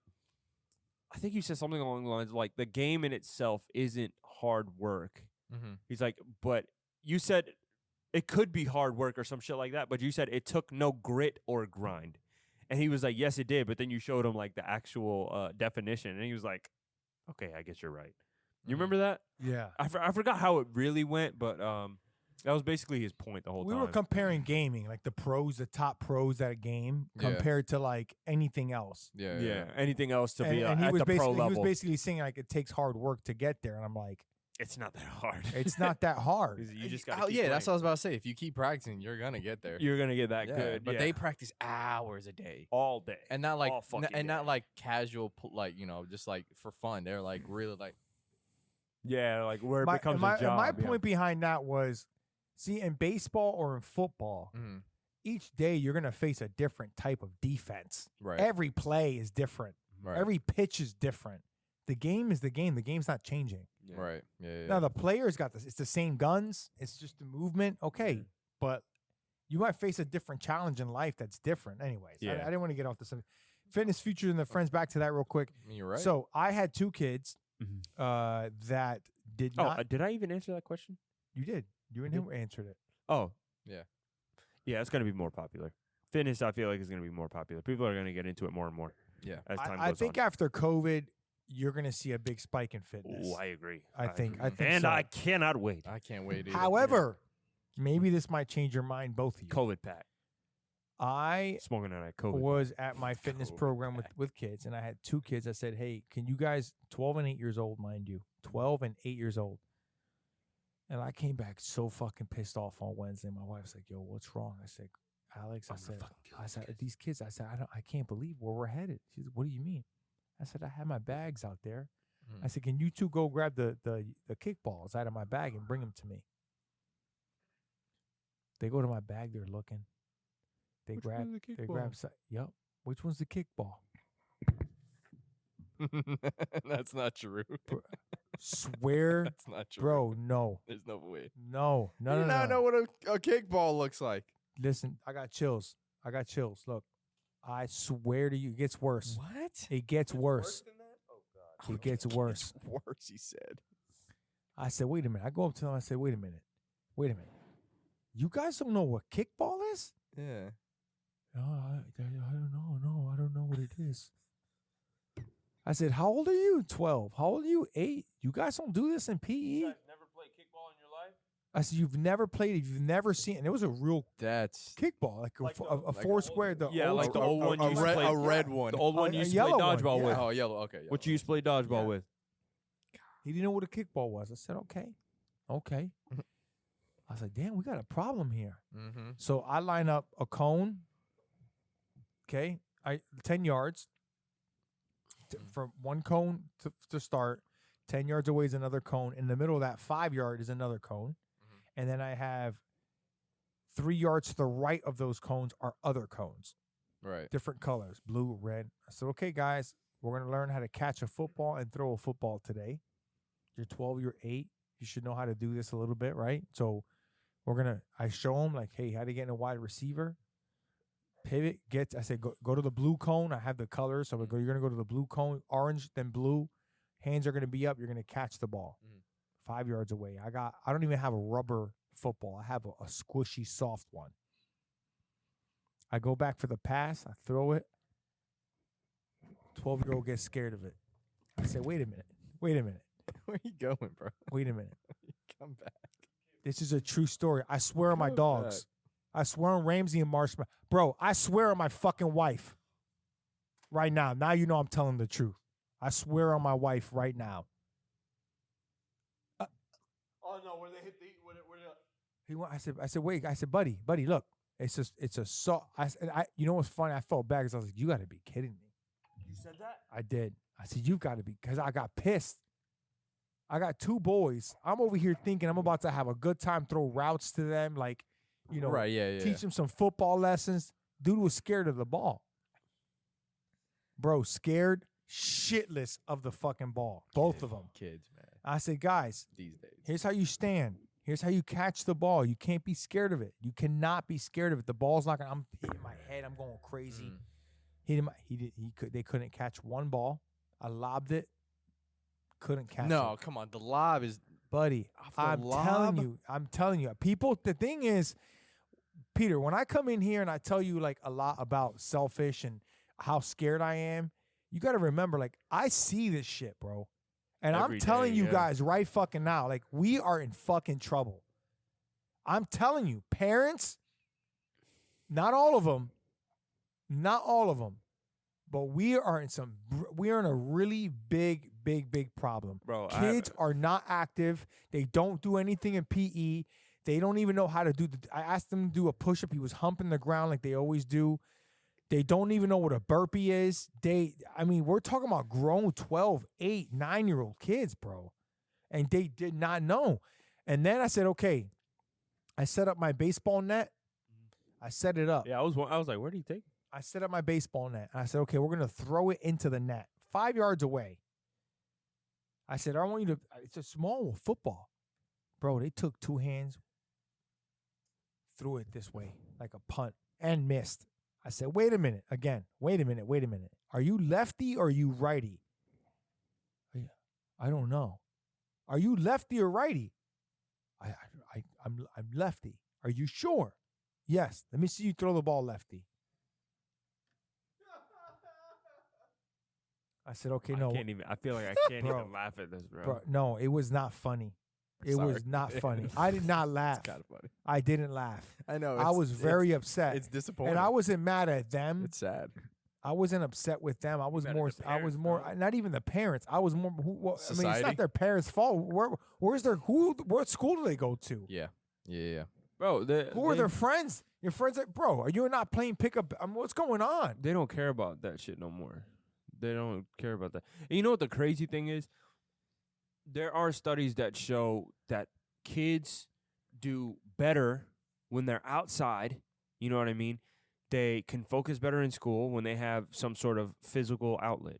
I think you said something along the lines of, like, the game in itself isn't hard work. Mm-hmm. He's like, but you said it could be hard work or some shit like that, but you said it took no grit or grind. And he was like, yes, it did. But then you showed him, like, the actual definition. And he was like, okay, I guess you're right. You remember that? Yeah, I forgot how it really went, but that was basically his point the whole we time. were comparing gaming, like the top pros at a game Yeah. compared to like anything else. Yeah. Anything else to be And he at was the pro basically level? saying like it takes hard work to get there, and I'm like, It's not that hard. it's not that hard. You just got. Oh, yeah, that's what I was about to say. If you keep practicing, you're gonna get there. You're gonna get that Yeah, good. but yeah. they practice hours a day, all day and not like all fucking day. not like casual, like just like for fun. They're like really like. Yeah, like where it My, becomes my, a job. my yeah. point behind that was, see, in baseball or in football, Mhm. each day you're gonna face a different type of defense. Right. Every play is different. Right. Every pitch is different. The game is the game. The game's not changing. Yeah. Right. Yeah. Now the players got this. It's the same guns. It's just the movement. Okay, but you might face a different challenge in life that's different. Anyways, Yeah. I didn't want to get off the subject. Fitness, future, and the friends. Back to that real quick. I mean, you're right. So I had two kids Mhm. that did Oh, not. did I even answer that question? You did. You and him answered it. Oh, Yeah. Yeah, it's gonna be more popular. Fitness, I feel like, is gonna be more popular. People are gonna get into it more and more. Yeah. as time I goes think on. after COVID, you're going to see a big spike in fitness. Ooh, I agree. I think and so. I cannot wait. I can't wait. Either. However, maybe this might change your mind, both of you. COVID pack. I Smoking on that COVID. was at my fitness COVID program pack. with kids, and I had two kids. I said, hey, can you guys, 12 and 8 years old, mind you, 12 and 8 years old. And I came back so fucking pissed off on Wednesday. My wife's like, yo, what's wrong? I said, Alex, I'm gonna fucking kill I these said, kids. these kids, I said, I can't believe where we're headed. She said, what do you mean? I said, I had my bags out there. I said, can you two go grab the kickballs out of my bag and bring them to me? They go to my bag. They're looking. They grab. They grab. Yep. Which one's the kickball? That's not true. Swear, That's not true. bro. No. There's no way. No. You No. do No. not No. know what a kickball looks like. Listen, I got chills. Look, I swear to you, it gets worse. What? It gets worse. than that? Oh god. It gets worse. Worse, he said. I said, wait a minute. I go up to them. I say, wait a minute. You guys don't know what kickball is? Yeah. No, I don't know. No, I don't know what it is. I said, how old are you? 12. How old are you? 8. You guys don't do this in PE? You guys never played kickball in your life? I said, you've never played it. You've never seen it. And it was a real That's kickball, like Like a the- four square. Yeah, like the old one you a used to red, play. a red one. The old one A you used to play yellow one, dodgeball yeah. with. Oh, yellow. Okay. Yellow. What you used to play dodgeball Yeah. with? He didn't know what a kickball was. I said, okay. I was like, damn, we got a problem here. Mm-hmm. So I line up a cone. Okay, 10 yards from one cone to start. 10 yards away is another cone. In the middle of that 5 yard is another cone, and then I have 3 yards to the right of those cones are other cones, Right. different colors, blue, red. I said, okay, guys, we're gonna learn how to catch a football and throw a football today. You're 12, you're 8. You should know how to do this a little bit, right? So I show them like, hey, how to get in a wide receiver. Pivot, I said, go to the blue cone. I have the colors. So you're going to go to the blue cone, orange, then blue. Hands are going to be up. You're going to catch the ball 5 yards away. I don't even have a rubber football. I have a squishy, soft one. I go back for the pass. I throw it. 12-year-old gets scared of it. I say, wait a minute. Where are you going, bro? Wait a minute. Come back. This is a true story. I swear on my Come dogs. I swear on Ramsey and Marshmallow. Bro, I swear on my fucking wife. Right now. Now you know I'm telling the truth. I swear on my wife right now. Oh no, where they hit the I said, wait. I said, buddy, look. It's a salt. You know what's funny? I felt bad because I was like, you got to be kidding me. You said that? I did. I said, you've got to be, because I got pissed. I got 2 boys. I'm over here thinking I'm about to have a good time, throw routes to them, like, you know, Right, yeah. teach them some football lessons. Dude was scared of the ball. Bro, scared shitless of the fucking ball. Both of them. Kids, man. I said, guys, These days. here's how you stand. Here's how you catch the ball. You can't be scared of it. You cannot be scared of it. The ball's not gonna. I'm hitting my head. I'm going crazy. They couldn't catch one ball. I lobbed it. Couldn't catch it. No, come on. The lob is Buddy, off the I'm lob. telling you. People, the thing is, Peter, when I come in here and I tell you like a lot about selfish and how scared I am, you got to remember, like, I see this shit, bro. And Every I'm telling day, you yeah. guys right fucking now, like, we are in fucking trouble. I'm telling you, parents, not all of them, but we are in a really big problem. Bro, Kids are not active. They don't do anything in PE. They don't even know how to do I asked them to do a push-up. He was humping the ground like they always do. They don't even know what a burpee is. We're talking about grown 12, 8, 9-year-old kids, bro. And they did not know. And then I said, okay, I set up my baseball net. I set it up. Yeah, I was like, where do you take? I set up my baseball net. And I said, okay, we're going to throw it into the net 5 yards away. I said, I want you to, it's a small football. Bro, they took 2 hands, threw it this way like a punt and missed. I said, wait a minute. Again, wait a minute. Are you lefty or are you righty? I don't know. Are you lefty or righty? I'm lefty. Are you sure? Yes. Let me see you throw the ball lefty. I said, okay, no. I feel like I can't Bro. even laugh at this, bro. Bro, no, it was not funny. It Sorry. was not funny. I did not laugh. kind of funny. I didn't laugh. I know. I was very upset. It's disappointing. And I wasn't mad at them. It's sad. I wasn't upset with them. I was mad at more. the parents, bro. Not even the parents. I was more. It's Society? not their parents' fault. What school do they go to? Yeah. Bro, Who are their friends? Your friends, like, bro, are you not playing pickup? What's going on? They don't care about that shit no more. They don't care about that. And you know what the crazy thing is? There are studies that show that kids do better when they're outside. You know what I mean? They can focus better in school when they have some sort of physical outlet.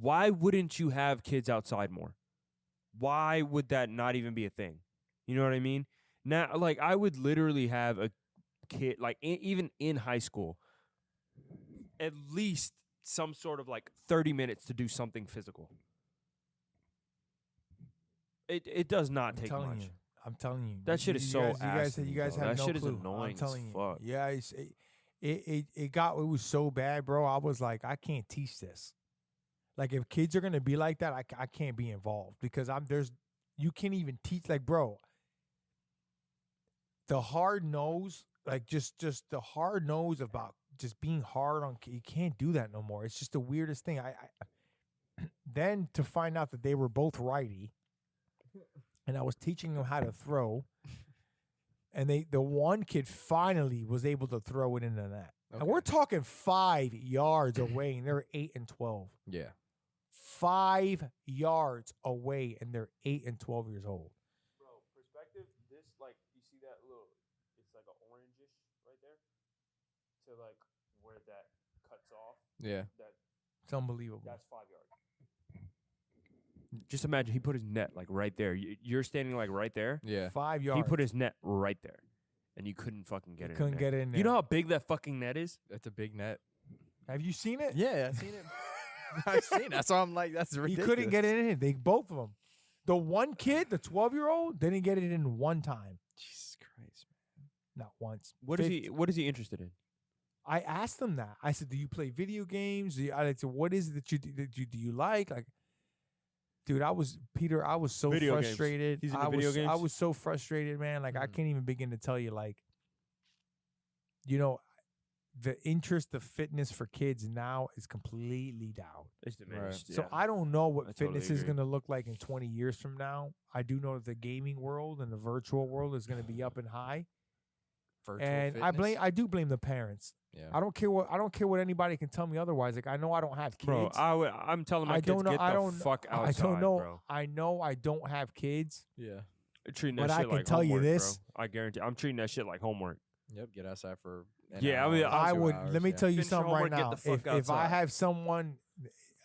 Why wouldn't you have kids outside more? Why would that not even be a thing? You know what I mean? Now, like, I would literally have a kid, like, even in high school, at least some sort of, like, 30 minutes to do something physical. It does not take much. I'm telling you. That shit is so you guys ass to me, have bro. That no shit is clue. annoying I'm telling as you. fuck. Yeah, it was so bad, bro. I was like, I can't teach this. Like, if kids are gonna be like that, I can't be involved because you can't even teach. Like, bro, the hard nose, like just the hard nose about just being hard on. You can't do that no more. It's just the weirdest thing. I then to find out that they were both righty. And I was teaching them how to throw, and the one kid finally was able to throw it into the net. And we're talking 5 yards away, and they're 8 and 12. Yeah. 5 yards away, and they're 8 and 12 years old. Bro, perspective, this, like, you see that little, it's like an orangish right there? To, like, where that cuts off. Yeah. It's unbelievable. That's 5 yards. Just imagine he put his net, like, right there. You're standing, like, right there. Yeah. 5 yards. He put his net right there. And you couldn't fucking get it Couldn't in get there. it in there. You know how big that fucking net is? That's a big net. Have you seen it? Yeah, I've seen it. I've seen it. That's why I'm like, that's He ridiculous. couldn't get it in. They both of them. The one kid, the 12-year-old, didn't get it in one time. Jesus Christ, man. Not once. What is he interested in? I asked him that. I said, "Do you play video games? I said, what is it that you like?" Like, dude, I was so Video games. frustrated. He's into video games? I was so frustrated, man. Like, I can't even begin to tell you. Like, you know, the interest of fitness for kids now is completely down. It's diminished. So yeah. I don't know what I totally fitness is agree. going to look like in 20 years from now. I do know that the gaming world and the virtual world is going to be up and high. Virtual And fitness? I do blame the parents. Yeah. I don't care what anybody can tell me otherwise. Like I know I don't have kids. Bro, I'm telling my I kids, don't know. get I the don't. fuck outside, I don't know. bro. I know I don't have kids. Yeah. I'm treating but that I shit can like tell you homework, this. bro. I guarantee. I'm treating that shit like homework. Yep. Get outside for. An Yeah, I hour, mean, I 2 would. hours, Let me yeah. tell you Finish your something right homework, get now. the fuck If I outside. have someone,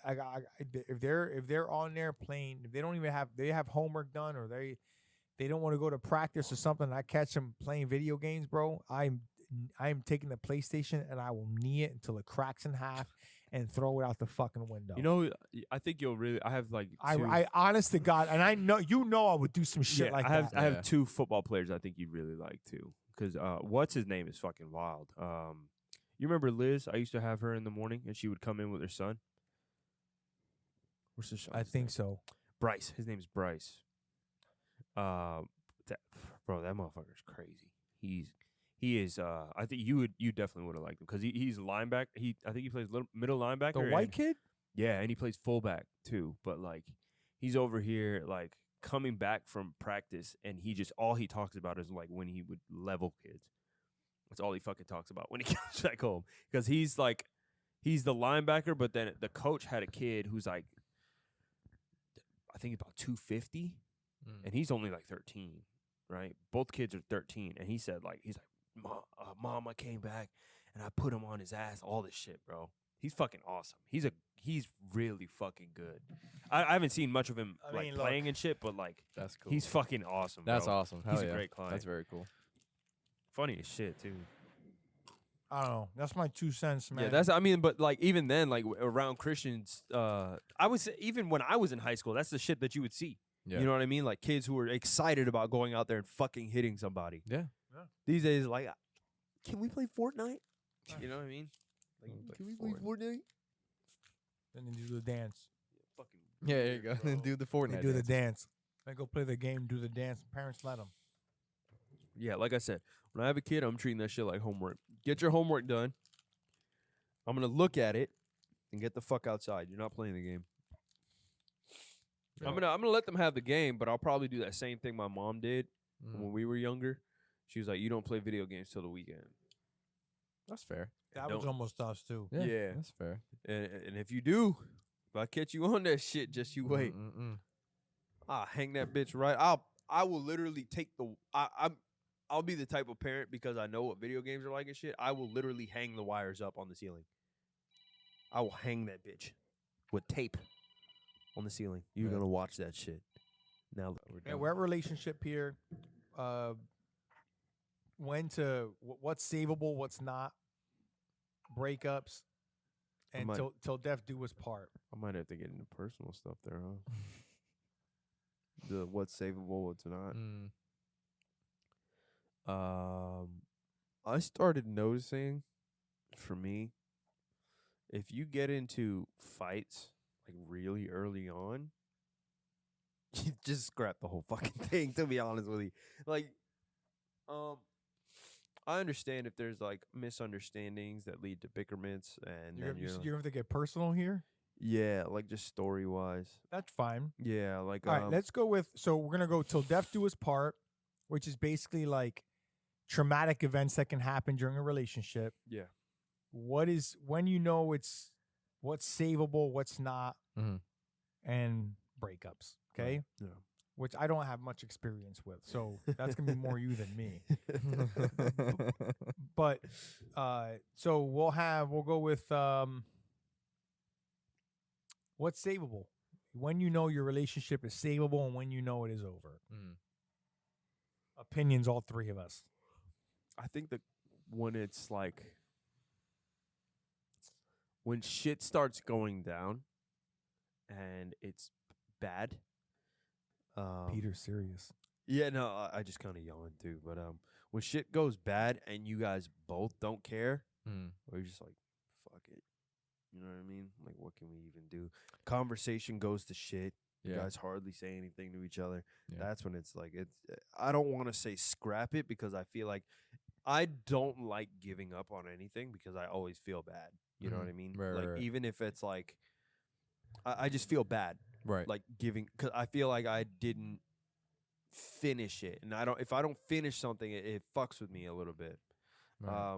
if they're on there playing, if they don't even have they have homework done or they don't want to go to practice or something, I catch them playing video games, bro. I'm taking the PlayStation and I will knee it until it cracks in half and throw it out the fucking window. You know, I think you'll really. I have like. I honest to God, and I know I would do some shit yeah, like I have. that. I Yeah. have 2 football players I think you'd really like too. Because what's his name is fucking wild. You remember Liz? I used to have her in the morning, and she would come in with her son. What's her son? I think so. Bryce. His name's Bryce. That motherfucker's crazy. He is. I think you definitely would have liked him because he's a linebacker. I think he plays middle linebacker. The white and- kid? Yeah, and he plays fullback too. But like, he's over here like coming back from practice, and all he talks about is like when he would level kids. That's all he fucking talks about when he comes back home. Because he's the linebacker, but then the coach had a kid who's like, I think about 250, and he's only like 13, right? Both kids are 13, and he's like, Mom, I came back and I put him on his ass. All this shit, bro. He's fucking awesome. He's really fucking good. I haven't seen much of him I mean, playing look. and shit, but like That's cool. he's fucking awesome. That's bro. awesome. Hell He's a yeah. great client. That's very cool. Funny as shit too. I don't know. That's my 2 cents, man. Yeah, but like even then, like around Christians, I would say even when I was in high school, that's the shit that you would see. Yeah. You know what I mean? Like kids who were excited about going out there and fucking hitting somebody. Yeah. These days, like, can we play Fortnite? You know what I mean? Like, Play can we play Fortnite? Then they do the dance. Fucking Yeah, there you weird, go. bro. Do the Fortnite. They do the dance. dance. They go play the game, do the dance. Parents let them. Yeah, like I said, when I have a kid, I'm treating that shit like homework. Get your homework done. I'm gonna look at it and get the fuck outside. You're not playing the game. I'm gonna let them have the game, but I'll probably do that same thing my mom did when we were younger. She was like, "You don't play video games till the weekend." That's fair. That Don't- was almost us, too. Yeah, Yeah. That's fair. And if you do, if I catch you on that shit, just you wait. Mm-mm-mm. I'll hang that bitch right. I will literally take I'll be the type of parent because I know what video games are like and shit. I will literally hang the wires up on the ceiling. I will hang that bitch with tape on the ceiling. You're Yeah. gonna watch that shit. Now we're Yeah, done. we're at relationship here. What's savable, what's not. Breakups. And might- till death do us part. I might have to get into personal stuff there, huh? The what's savable, what's not. Mm. I started noticing, for me, if you get into fights like really early on, you just scrap the whole fucking thing. To be honest with you, like, I understand if there's like misunderstandings that lead to bickerments, and You're then you're going to get personal here? yeah, like just story wise, That's fine. yeah, like All right, let's go with. So we're gonna go till death do us part, which is basically like traumatic events that can happen during a relationship. yeah. What is when you know what's savable, what's not, Mhm. and breakups. Okay, Yeah. which I don't have much experience with, so that's gonna be more you than me. But so we'll go with what's savable. When you know your relationship is savable and when you know it is over. Mm. Opinions, all three of us. I think that when it's like when shit starts going down and it's bad. Peter's serious. Yeah, no, I just kind of yawned too. But when shit goes bad and you guys both don't care, Mm. or you're just like, fuck it. You know what I mean? Like, what can we even do? Conversation goes to shit. You Yeah. guys hardly say anything to each other. Yeah. That's when it's like, I don't want to say scrap it because I feel like I don't like giving up on anything because I always feel bad. You know what I mean? Right, like right. even if it's like, I just feel bad. Right. Like giving, because I feel like I didn't finish it, and if I don't finish something, it fucks with me a little bit. Right.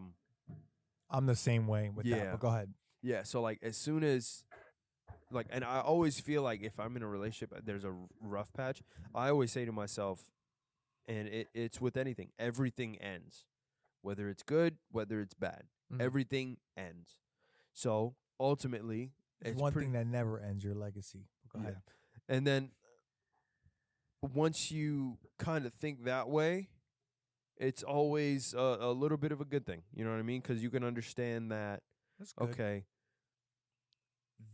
I'm the same way with that. Yeah. But go ahead. Yeah, so like as soon as like, and I always feel like if I'm in a relationship, there's a rough patch, I always say to myself, and it's with anything, everything ends. Whether it's good, whether it's bad, Mhm. everything ends. So ultimately, it's One thing that never ends, your legacy. Go ahead. And then once you kind of think that way, it's always a little bit of a good thing. You know what I mean? Because you can understand that, That's good. okay,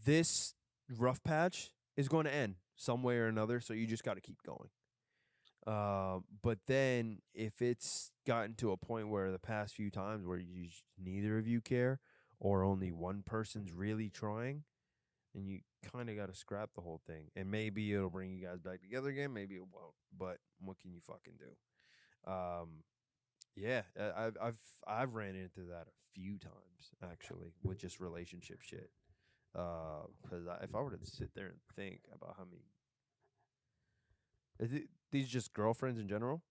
this rough patch is going to end some way or another, so you just got to keep going. But then if it's gotten to a point where the past few times where neither of you care or only one person's really trying, then you kind of got to scrap the whole thing. And maybe it'll bring you guys back together again. Maybe it won't. But what can you fucking do? Yeah, I've ran into that a few times actually with just relationship shit. Because if I were to sit there and think about how many. Is it these just girlfriends in general?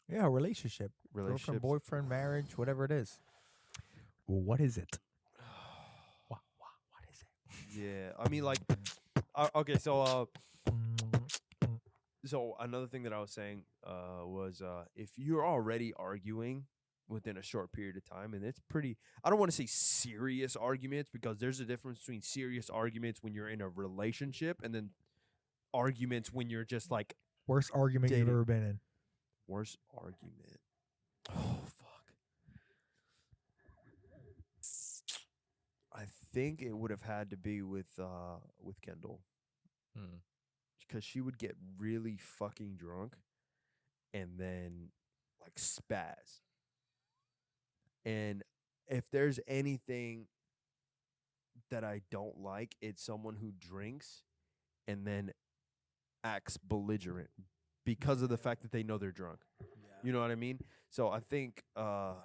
Yeah, relationship. Girlfriend, boyfriend, marriage, whatever it is. Well, what is it? What is it? Yeah, I mean, like, okay, so another thing that I was saying was if you're already arguing within a short period of time, and it's pretty, I don't want to say serious arguments, because there's a difference between serious arguments when you're in a relationship and then arguments when you're just like, Worst argument you've dating. ever been in. Worst argument. Oh, fuck. I think it would have had to be with Kendall. Hmm. Because she would get really fucking drunk and then like spaz. And if there's anything that I don't like, it's someone who drinks and then acts belligerent because of the fact that they know they're drunk. You know what I mean? So I think that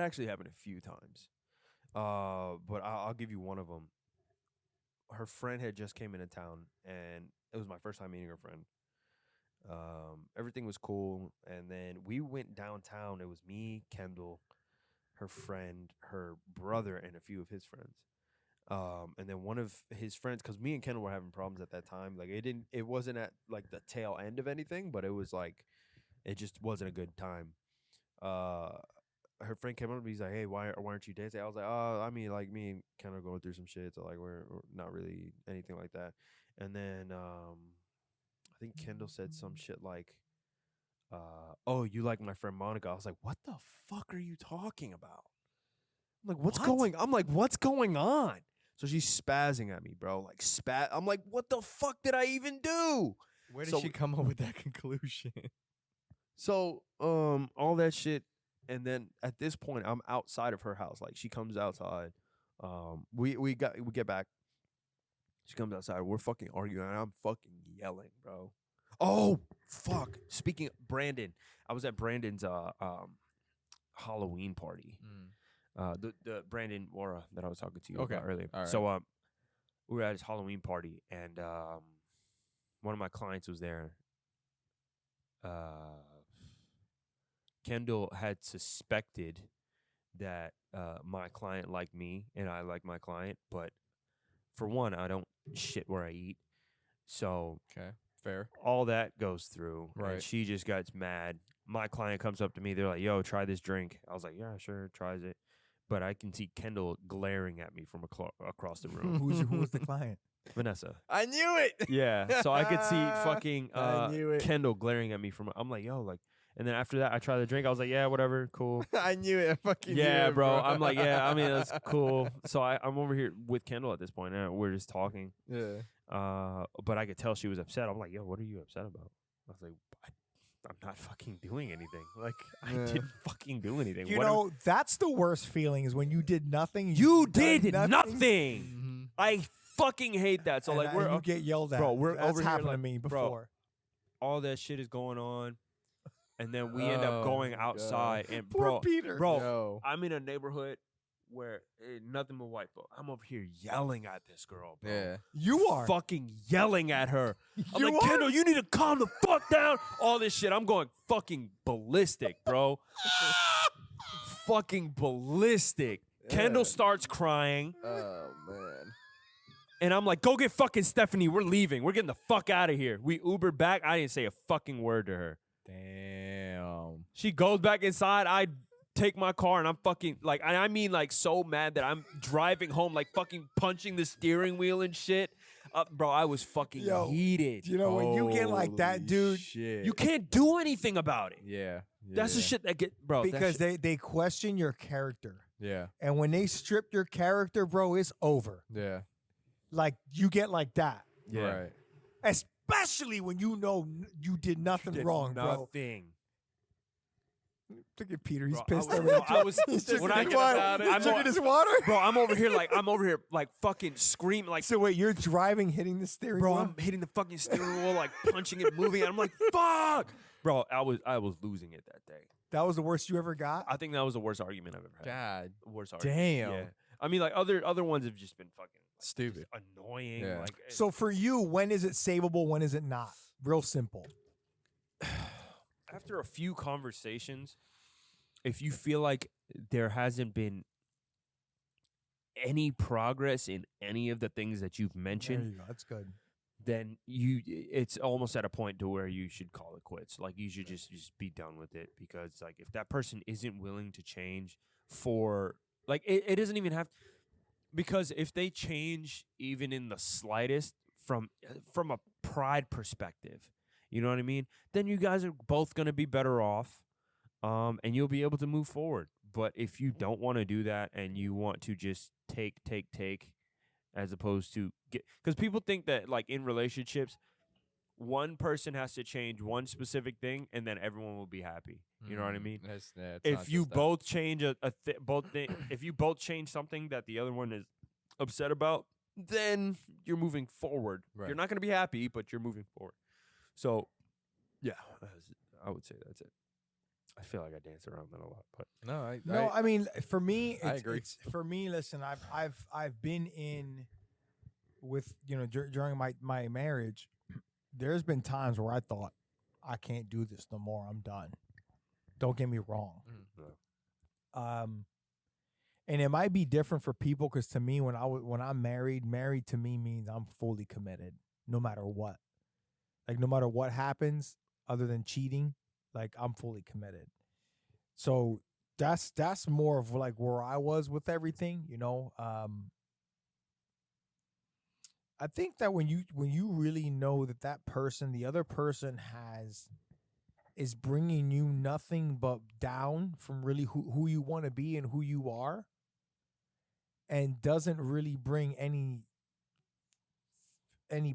actually happened a few times. But I'll give you one of them. Her friend had just came into town, and it was my first time meeting her friend. Everything was cool, and then we went downtown. It was me, Kendall, her friend, her brother, and a few of his friends. And then one of his friends, because me and Kendall were having problems at that time. Like it wasn't at like the tail end of anything, but it was like, it just wasn't a good time. Her friend came up to me. He's like, "Hey, why aren't you dancing?" I was like, "Oh, I mean, like me and Kendall going through some shit, so like we're not really anything like that." And then I think Kendall said some shit like, "Oh, you like my friend Monica?" I was like, "What the fuck are you talking about?" I'm like, what's going on? So she's spazzing at me, bro. Like I'm like, what the fuck did I even do? Where did she come up with that conclusion? So, all that shit, and then at this point, I'm outside of her house. Like she comes outside. We get back. She comes outside. We're fucking arguing, and I'm fucking yelling, bro. Oh fuck! Speaking of Brandon, I was at Brandon's Halloween party. The Brandon Wara that I was talking to you about earlier. All right. So we were at his Halloween party, and one of my clients was there. Kendall had suspected that my client liked me and I like my client, but for one, I don't shit where I eat. So Okay, fair. all that goes through, Right. and she just gets mad. My client comes up to me. They're like, "Yo, try this drink." I was like, "Yeah, sure," tries it. But I can see Kendall glaring at me from across the room. Who was the client? Vanessa. I knew it. Yeah. So I could see fucking I knew it. Kendall glaring at me from. I'm like, "Yo, like." And then after that, I tried the drink. I was like, "Yeah, whatever, cool." I knew it. I fucking knew Yeah, it, bro. I'm like, "Yeah, I mean, that's cool." So I'm over here with Kendall at this point, and we're just talking. Yeah. But I could tell she was upset. I'm like, "Yo, what are you upset about?" I was like, I'm not fucking doing anything. Like, I didn't fucking do anything. You know, that's the worst feeling is when you did nothing. You done did nothing. Mm-hmm. I fucking hate that. So, like, you get yelled at. bro, we're That's over here, happened like, to me bro, before. all that shit is going on. and then we end up Oh going my outside. God. And Poor Peter. bro, Yo. I'm in a neighborhood where nothing but white folk. I'm over here yelling at this girl, bro. Yeah. You are. Fucking yelling at her. I'm You like, are? Kendall, you need to calm the fuck down. All this shit. I'm going fucking ballistic, bro. Fucking ballistic. Kendall Yeah. starts crying, Oh man. and I'm like, go get fucking Stephanie. We're leaving. We're getting the fuck out of here. We Ubered back. I didn't say a fucking word to her. Damn. She goes back inside. I take my car, and I'm fucking like, I mean like so mad that I'm driving home, like fucking punching the steering wheel and shit. Bro, I was fucking Yo, heated. You know, when you get like that, Holy dude, Shit. You can't do anything about it. Yeah. That's the yeah. shit that get, bro. that because shit- they question your character. Yeah. And when they strip your character, bro, it's over. Yeah. Like, you get like that. yeah. Right. Especially when you know you did nothing Did wrong, bro. nothing. Look at Peter. He's Bro, pissed I was- over bro, there. I was- He's when drinking I his get water. about it, He's I'm drinking all- his water. Bro, I'm over here like fucking screaming like, So wait, you're driving, hitting the steering bro, wheel? I'm hitting the fucking steering wheel, like punching it, moving it. I'm like, fuck. Bro, I was losing it that day. That was the worst you ever got? I think that was the worst argument I've ever had. God. Worst argument. Damn. Yeah. I mean, like other ones have just been fucking like, Stupid. just annoying. Yeah. Like So for you, when is it savable? When is it not? Real simple. after a few conversations, if you feel like there hasn't been any progress in any of the things that you've There mentioned, you go. That's good. then it's almost at a point to where you should call it quits. Like you should just be done with it, because like if that person isn't willing to change for like it doesn't even have, because if they change even in the slightest from a pride perspective, you know what I mean, then you guys are both going to be better off, and you'll be able to move forward. But if you don't want to do that and you want to just take as opposed to get, because people think that like in relationships, one person has to change one specific thing and then everyone will be happy. You know what I mean? It's not If you just that. both change if you both change something that the other one is upset about, then you're moving forward. Right. You're not going to be happy, but you're moving forward. So, yeah, I would say that's it. I feel like I dance around that a lot, but No, I mean, for me, I it's, agree. for me, listen, I've been in with, you know, during my marriage, there's been times where I thought, I can't do this no more. I'm done. Don't get me wrong. And it might be different for people, because to me, when I'm married to me means I'm fully committed, no matter what. Like no matter what happens, other than cheating, like I'm fully committed. So that's more of like where I was with everything, you know. I think that when you really know that the other person is bringing you nothing but down from really who you want to be and who you are, and doesn't really bring any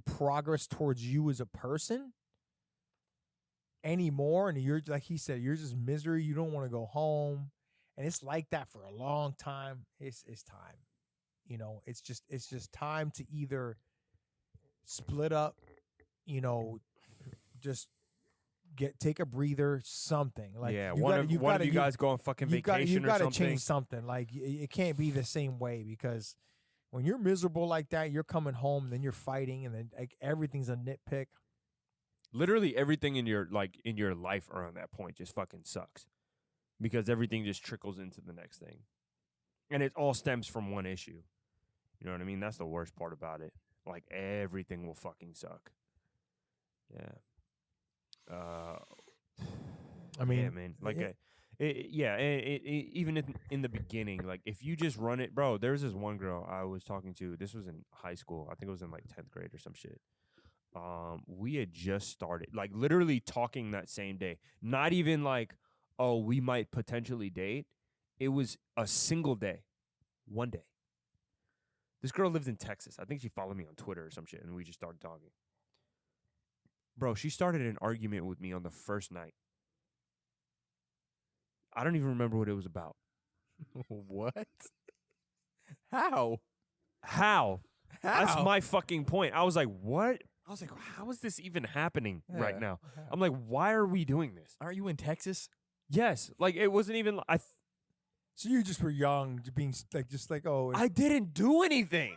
progress towards you as a person anymore, and you're, like he said, you're just misery, you don't want to go home, and it's like that for a long time, it's time. You know, it's just time to either split up, you know, just take a breather, something. Like yeah, you one gotta- of you've one gotta- of you guys go on fucking vacation you've or gotta something. change something. Like it can't be the same way, because when you're miserable like that, you're coming home and then you're fighting, and then like everything's a nitpick. Literally everything in your life around that point just fucking sucks, because everything just trickles into the next thing, and it all stems from one issue. You know what I mean? That's the worst part about it. Like everything will fucking suck. Yeah. I mean, yeah, man. Like, it- even in the beginning, like if you just run it, bro. There was this one girl I was talking to. This was in high school. I think it was in like 10th grade or some shit. We had just started, like literally talking that same day. Not even like, oh, we might potentially date. It was a single day, one day. This girl lived in Texas. I think she followed me on Twitter or some shit, and we just started talking. Bro, she started an argument with me on the first night. I don't even remember what it was about. What? How? How? That's my fucking point. I was like, what? I was like, how is this even happening right Yeah. now? I'm like, why are we doing this? Aren't you in Texas? Yes, like it wasn't even. So you just were young, being like, just like, oh, I didn't do anything,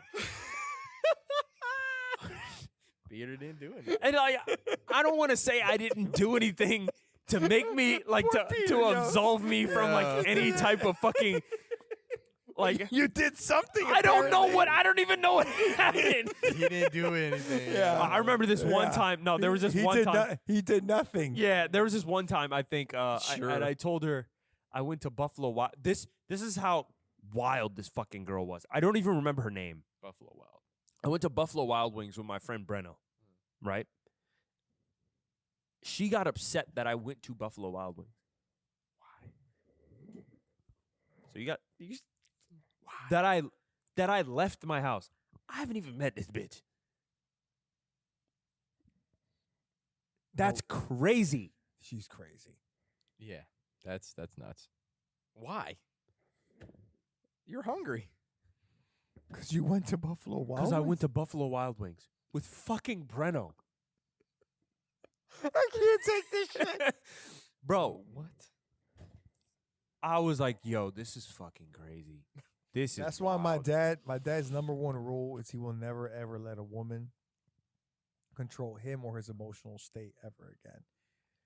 Peter didn't do anything. and I don't want to say I didn't do anything to make me like to absolve me from like any type of fucking like. you did something. I don't know what. I don't even know what happened. He didn't do anything. Yeah. I remember this one Yeah. time. No, there was this he one did time. he did nothing. Yeah, there was this one time. I think, Sure. and I told her I went to Buffalo Wild. This is how wild this fucking girl was. I don't even remember her name. Buffalo Wild. I went to Buffalo Wild Wings with my friend Breno, right? She got upset that I went to Buffalo Wild Wings. Why? So that I left my house. I haven't even met this bitch. That's crazy. She's crazy. Yeah, that's nuts. Why? You're hungry. Because you went to Buffalo Wild Because I Wings? went to Buffalo Wild Wings with fucking Breno. I can't take this shit. Bro, What? I was like, yo, this is fucking crazy. This is That's why my wild. dad's number one rule is he will never ever let a woman control him or his emotional state ever again.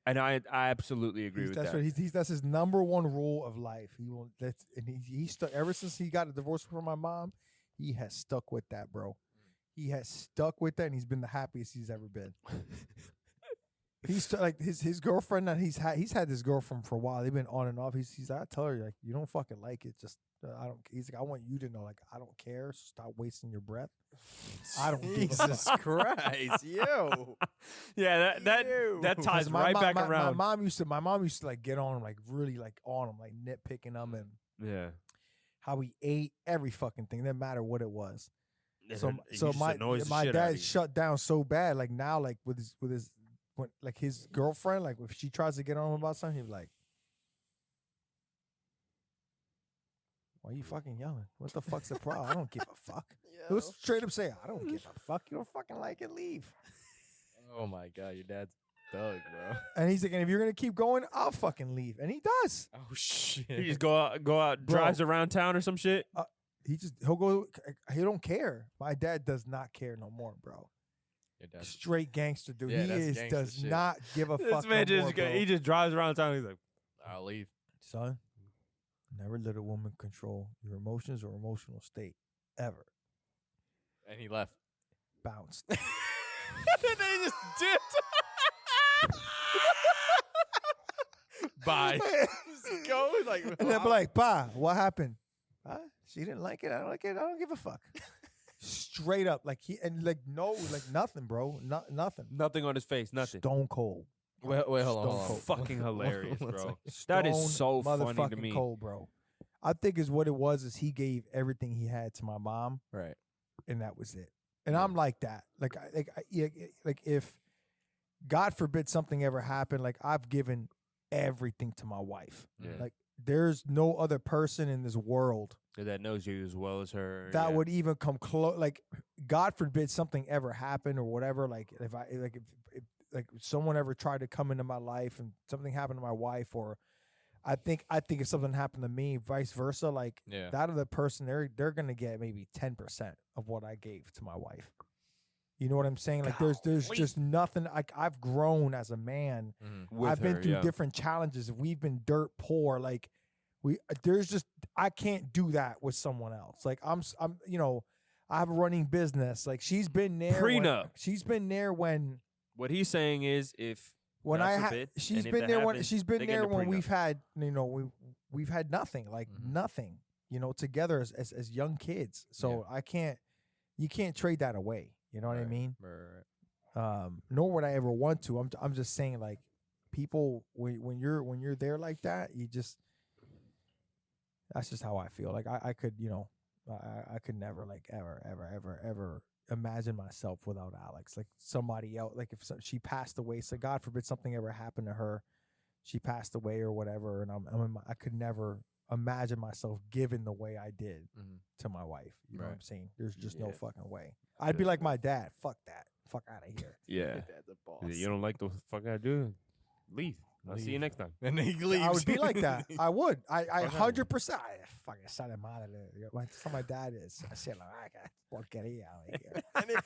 And I absolutely agree with That's that. what that's his number one rule of life. He will he stuck ever since he got a divorce from my mom. He has stuck with that, bro. He has stuck with that, and he's been the happiest he's ever been. He's like his girlfriend that he's had this girlfriend for a while. They've been on and off. He's I tell her like, you don't fucking like it. Just I don't. He's like, I want you to know, like, I don't care. Stop wasting your breath. I don't give a Jesus fuck. Christ, yo. Yeah, that Ew. ties 'Cause right back my around. mom used to like get on him, like really like on him, like nitpicking him and Yeah. how he ate every fucking thing. Didn't matter what it was. And So it so just my annoys the my shit out of dad you. shut down so bad. Like now, like with his when, like his girlfriend, like if she tries to get on him about something, he'd be like, "Why you fucking yelling? What the fuck's the problem? I don't give a fuck." He'll straight up say, "I don't give a fuck. You don't fucking like it, leave." Oh my God, your dad's thug, bro. And he's like, "And if you're gonna keep going, I'll fucking leave." And he does. Oh shit. He just go out, Bro. drives around town or some shit. He'll go. He don't care. My dad does not care no more, bro. Your dad's Straight gangster dude. Yeah, He that's is gangster does shit. not give a This fuck man no more, bro. he just drives around town. He's like, I'll leave. Son, never let a woman control your emotions or emotional state ever. And he left. Bounced. And then he just dipped. Bye. Just go like And they'll be like, "Pa, what happened? Huh? She didn't like it. I don't like it. I don't give a fuck." Straight up, like nothing, bro. Nothing. nothing on his face, nothing. Stone cold. wait, hold on. Stone Hold on. cold. Fucking hilarious, One bro. second. That is Stone so funny to motherfucking me. cold, bro. I think is what it was is he gave everything he had to my mom, Right. and that was it. And I'm like that. Like if God forbid something ever happened, like I've given everything to my wife. Yeah. Like there's no other person in this world That knows you as well as her. that yeah. would even come close. Like God forbid something ever happened or whatever. Like if someone ever tried to come into my life and something happened to my wife, or I think if something happened to me, vice versa, like Yeah. that other person, they're gonna get maybe 10% of what I gave to my wife. You know what I'm saying? Like there's Golly. just nothing. Like I've grown as a man. Mm-hmm. With I've been her, through yeah. different challenges. We've been dirt poor. Like I can't do that with someone else. Like I'm I have a running business. Like she's been there. Prenup. She's been there when What he's saying is, if when God I had. forbid, She's and if been that there when happens, she's been they get there a when prenup. we've had we've had nothing. Like Mhm. nothing. Together as young kids. So you can't trade that away. You know what I Right. mean? Right. Nor would I ever want to. I'm just saying, like, people when you're there like that, that's just how I feel. Like I could I could never like ever imagine myself without Alex. Like somebody else, like if she passed away, so God forbid something ever happened to her, she passed away or whatever, and I could never imagine myself giving the way I did Mhm. to my wife. You know what I'm Right. saying? There's just no Yeah. fucking way. I'd be like my dad. Fuck that. Fuck out of here. Yeah. Dad's a boss. You don't like the fuck I do? Leave. I'll see you Leave. next time. And then he leaves. I would be like that. I would. I Okay. 100%. I fucking sale madre. That's how my dad is. I say, like, porquería.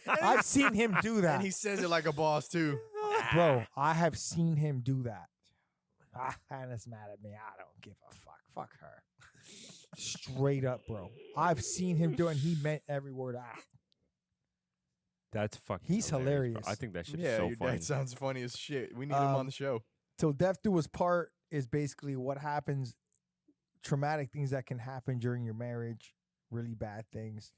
I've seen him do that. And he says it like a boss too. Bro, I have seen him do that. Hannah's mad at me. I don't give a fuck. Fuck her. Straight up, bro. I've seen him do it, and he meant every word. That's fucking He's hilarious. bro. I think that shit Yeah, is so your funny. dad sounds funny as shit. We need him on the show. Till death do us part is basically what happens, traumatic things that can happen during your marriage, really bad things.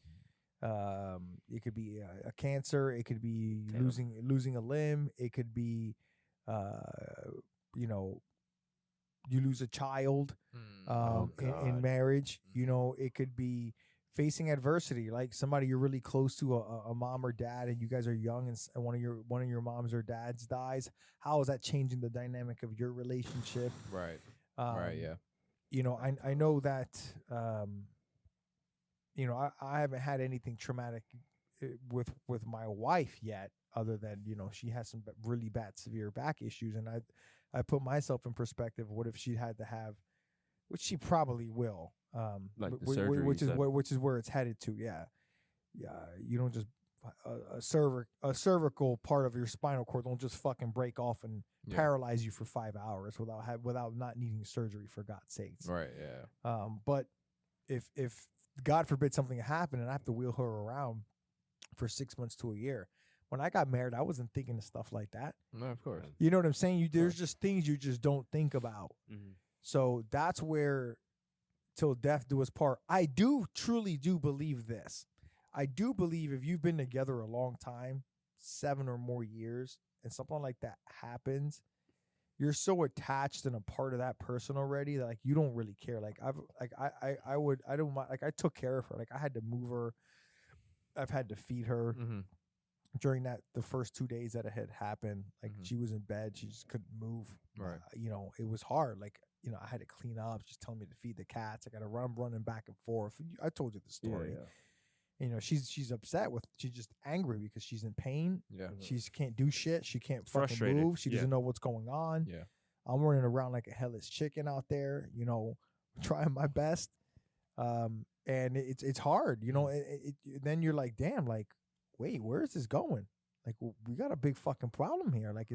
It could be a cancer. It could be Damn. losing a limb. It could be, you know, you lose a child in marriage. You know, it could be facing adversity, like somebody you're really close to, a mom or dad, and you guys are young, and one of your moms or dads dies. How is that changing the dynamic of your relationship? Right. Right. Yeah. You know, I know that. You know, I haven't had anything traumatic with my wife yet, other than, you know, she has some really bad severe back issues, and I put myself in perspective. What if she had to have, which she probably will, Like the surgery which you is said. which is where it's headed to. Yeah, you don't just a cervical part of your spinal cord don't just fucking break off and Yeah. paralyze you for 5 hours without not needing surgery, for God's sakes. Right. Yeah. But if God forbid something happened and I have to wheel her around for 6 months to a year, when I got married, I wasn't thinking of stuff like that. No, of course. You know what I'm saying? There's just things you just don't think about. Mhm. So that's where till death do us part. I truly do believe this. I do believe if you've been together a long time, 7 or more years, and something like that happens, you're so attached and a part of that person already that, like, you don't really care. Like I don't mind. Like, I took care of her. Like, I had to move her. I've had to feed her Mm-hmm. during the first 2 days that it had happened. Like, Mhm. she was in bed. She just couldn't move. Right. You know, it was hard. Like, you know, I had to clean up. She's telling me to feed the cats. I got to running back and forth. I told you the story. You know, she's upset she's just angry because she's in pain. Yeah. She can't do shit. She can't fucking Frustrated. move. She Yeah. doesn't know what's going on. Yeah. I'm running around like a hellish chicken out there, you know, trying my best. And it's hard, you know. Then you're like, damn, like, wait, where is this going? Like, we got a big fucking problem here. Like,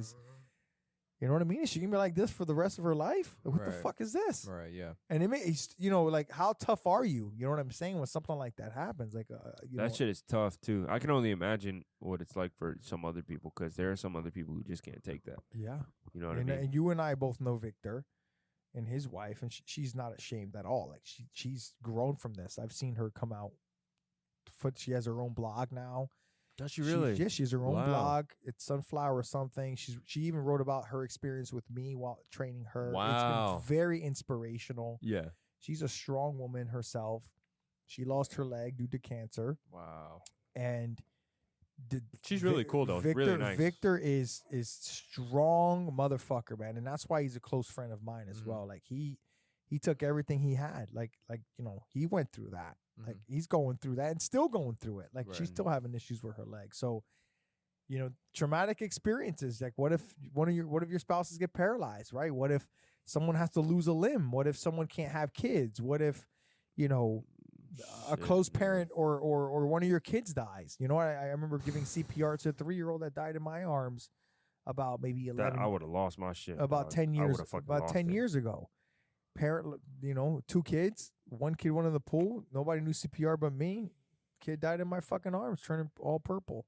you know what I mean? Is she gonna be like this for the rest of her life? What the Right. fuck is this? Right. Yeah. And it makes, you know, like, how tough are you? You know what I'm saying? When something like that happens, like, you know, That shit is tough too. I can only imagine what it's like for some other people, because there are some other people who just can't take that. yeah. You know what And, I mean? and you and I both know Victor and his wife, and she's not ashamed at all. Like, she's grown from this. I've seen her come out. She has her own blog now. Does she really? Yeah, she has her own Wow. blog. It's Sunflower something. She even wrote about her experience with me while training her. Wow. It's been very inspirational. Yeah. She's a strong woman herself. She lost her leg due to cancer, Wow. and She's really cool, though. Really nice. Victor is strong motherfucker, man, and that's why he's a close friend of mine as Mhm. well. Like, he took everything he had. Like, you know, he went through that. Like, he's going through that and still going through it. Like, she's Right. still having issues with her leg. So, you know, traumatic experiences. Like, what if one of your spouses get paralyzed, right? What if someone has to lose a limb? What if someone can't have kids? What if, you know, a Shit, close man. parent or one of your kids dies? You know, I remember giving CPR to a 3-year-old that died in my arms about maybe 11, That I would have lost my shit. about dog. 10 I years, would've fucking about lost 10 it. years ago. Parent, you know, 2 kids, one kid went in the pool. Nobody knew CPR but me. Kid died in my fucking arms, turning all purple.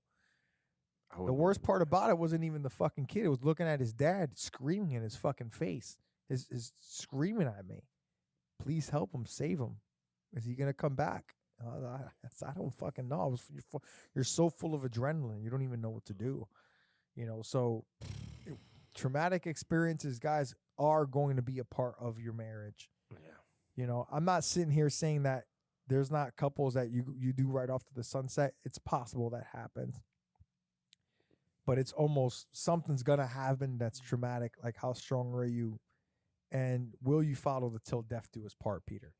I The would've- worst part about it wasn't even the fucking kid. It was looking at his dad screaming in his fucking face. His screaming at me. Please help him, save him. Is he gonna come back? I don't fucking know. You're so full of adrenaline, you don't even know what to do. You know, so traumatic experiences, guys, are going to be a part of your marriage. Yeah. You know, I'm not sitting here saying that there's not couples that you do right off to the sunset. It's possible that happens. But it's almost something's going to happen that's traumatic. Like, how strong are you? And will you follow the till death do us part, Peter?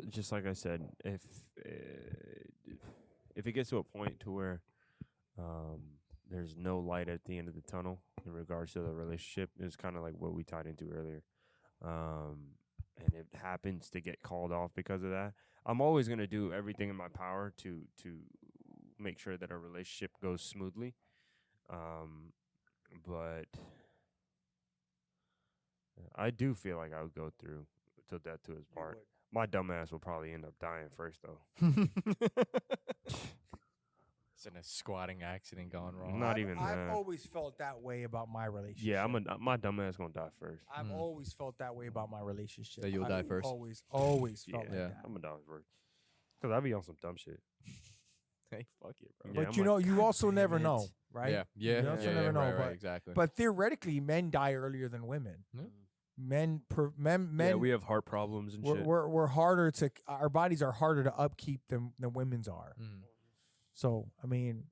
Just like I said, if it gets to a point to where There's no light at the end of the tunnel in regards to the relationship. It's kind of like what we tied into earlier. And it happens to get called off because of that. I'm always going to do everything in my power to make sure that our relationship goes smoothly. But I do feel like I would go through till death to his part. My dumb ass will probably end up dying first, though. It's in a squatting accident gone wrong. Not even I've that. always felt that way about my relationship. Yeah, my dumb ass gonna die first. I've always felt that way about my relationship. That you'll die first? Always felt like Yeah. that. I'm gonna die first. Cause I be on some dumb shit. Hey, fuck it, bro. Yeah, But I'm you know, like, you God also damn never it. know, right? Yeah, You also never know, right, but exactly. but theoretically, men die earlier than women. Yeah. Men. Yeah, we have heart problems and shit. We're harder to. Our bodies are harder to upkeep than women's are. Mm. So I mean,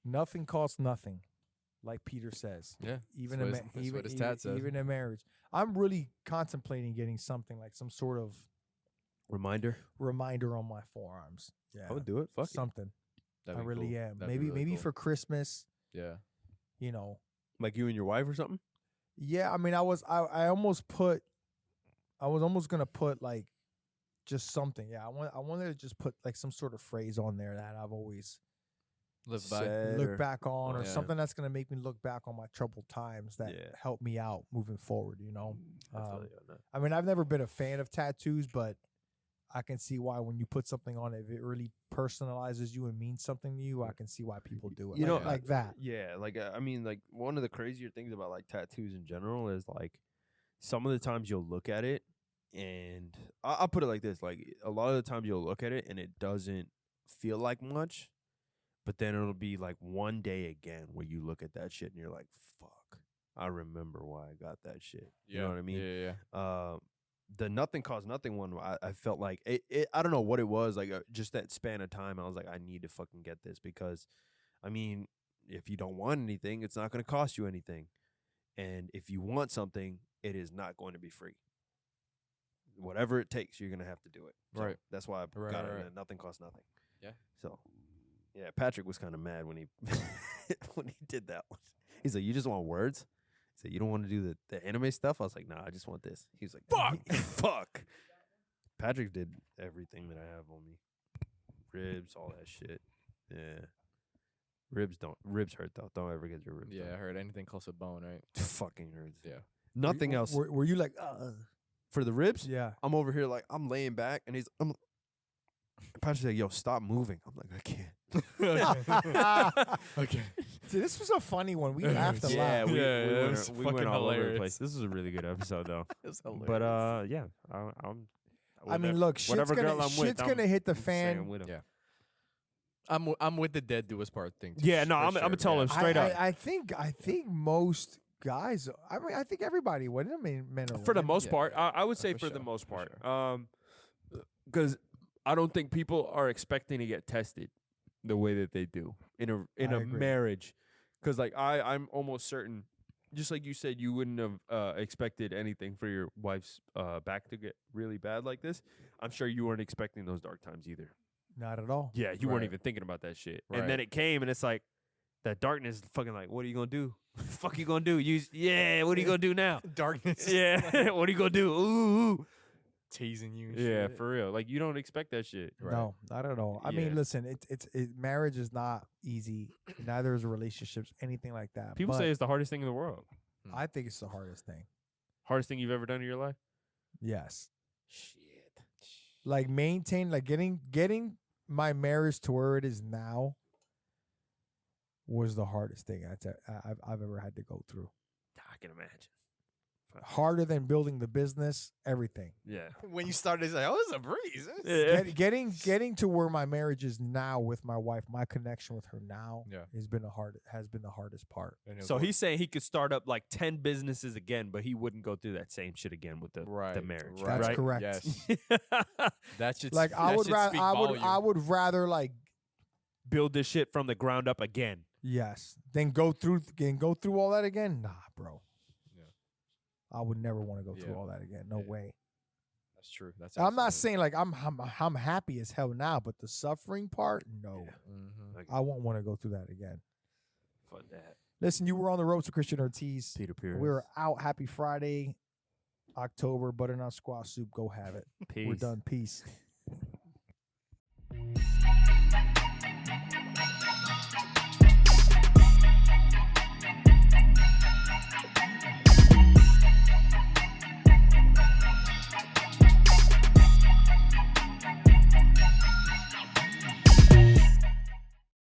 nothing costs nothing, like Peter says. Yeah, Even that's a what his- that's what his tat says. even in marriage. I'm really contemplating getting something like some sort of Reminder. reminder on my forearms. Yeah, I would do it. Fuck it. something. That'd I be really cool. am. That'd be Maybe really maybe cool. for Christmas. Yeah. You know. Like you and your wife or something? Yeah, I mean, I was almost gonna put like just something. Yeah, I wanted to just put like some sort of phrase on there that I've always Live by. Said look or- back on, or Yeah. something that's gonna make me look back on my troubled times that Yeah. help me out moving forward. You know. I feel you on that. I mean, I've never been a fan of tattoos, but I can see why when you put something on it, if it really personalizes you and means something to you, I can see why people do it. You like, know, like that. Yeah, like I mean, like one of the crazier things about like tattoos in general is like some of the times you'll look at it, and I'll put it like this: like a lot of the times you'll look at it and it doesn't feel like much, but then it'll be like one day again where you look at that shit and you're like, "Fuck, I remember why I got that shit." You know what I mean? Yeah. The nothing cost nothing one, I felt like it I don't know what it was, like just that span of time I was like, I need to fucking get this, because I mean, if you don't want anything, it's not going to cost you anything, and if you want something, it is not going to be free. Whatever it takes, you're going to have to do it. So Right. that's why I Right, got it, right. and nothing costs nothing. Yeah. So yeah, Patrick was kind of mad when he when he did that one. He's like, you just want words? He said, you don't want to do the anime stuff? I was like, nah, I just want this. He was like, fuck, fuck. Patrick did everything that I have on me. Ribs, all that shit. Yeah. Ribs hurt though. Don't ever get your ribs Yeah, I done. heard anything close to bone, right? Fucking hurts. Yeah. Nothing else. Were you like, For the ribs, yeah. I'm over here like, I'm laying back, and Patrick's like, yo, stop moving. I'm like, I can't. Okay. See, this was a funny one. We laughed a Yeah, lot. we it went, was we went fucking all over the hilarious. place. This was a really good episode, though. It's hilarious. But yeah, I mean, look, whatever girl I'm with, shit's I'm gonna hit the just saying fan. with 'em. Yeah. I'm with the dead do us part thing. Too, Yeah, no, for I'm sure, gonna tell him straight up. I think most guys. I mean, I think everybody would. I mean, men or For the women. most Yeah, part, yeah, I would say for for the sure, most for part, because I don't think people are expecting to get tested the way that they do in a I agree. marriage. Because like I'm almost certain, just like you said, you wouldn't have expected anything for your wife's back to get really bad like this. I'm sure you weren't expecting those dark times either. Not at all. Yeah, you weren't Right. even thinking about that shit. Right. And then it came, and it's like that darkness. Fucking like, what are you gonna do? Fuck you gonna do? What are you gonna do now? Darkness. Yeah, what are you gonna do? Ooh. Teasing you. And Yeah, shit. for real. Like you don't expect that shit. Right. No, not at all. I Yeah. mean, listen, marriage is not easy. Neither is relationships, anything like that. People But say it's the hardest thing in the world. I think it's the hardest thing. Hardest thing you've ever done in your life? Yes, Shit. like getting my marriage to where it is now was the hardest thing I've ever had to go through. I can imagine. Harder than building the business, everything. Yeah. When you started, it's like, oh, it's a breeze. Yeah. Getting to where my marriage is now with my wife, my connection with her now Yeah. has been the hardest part. So he's saying he could start up like 10 businesses again, but he wouldn't go through that same shit again with the right, marriage. right. That's right? correct. Yes. That should Like I that would should rather speak I volume. would rather like Build this shit from the ground up again. yes, then go through all that again. Nah, bro. Yeah. I would never want to go through Yeah. all that again. No Yeah. way. That's true. That's I'm not absolutely- saying like I'm happy as hell now, but the suffering part, no. Mhm. I won't want to go through that again. Fuck that. Listen, you were on the road to Christian Ortiz. Peter Pires. We were out. Happy Friday, October. Butternut squash soup. Go have it. Peace. We're done. Peace.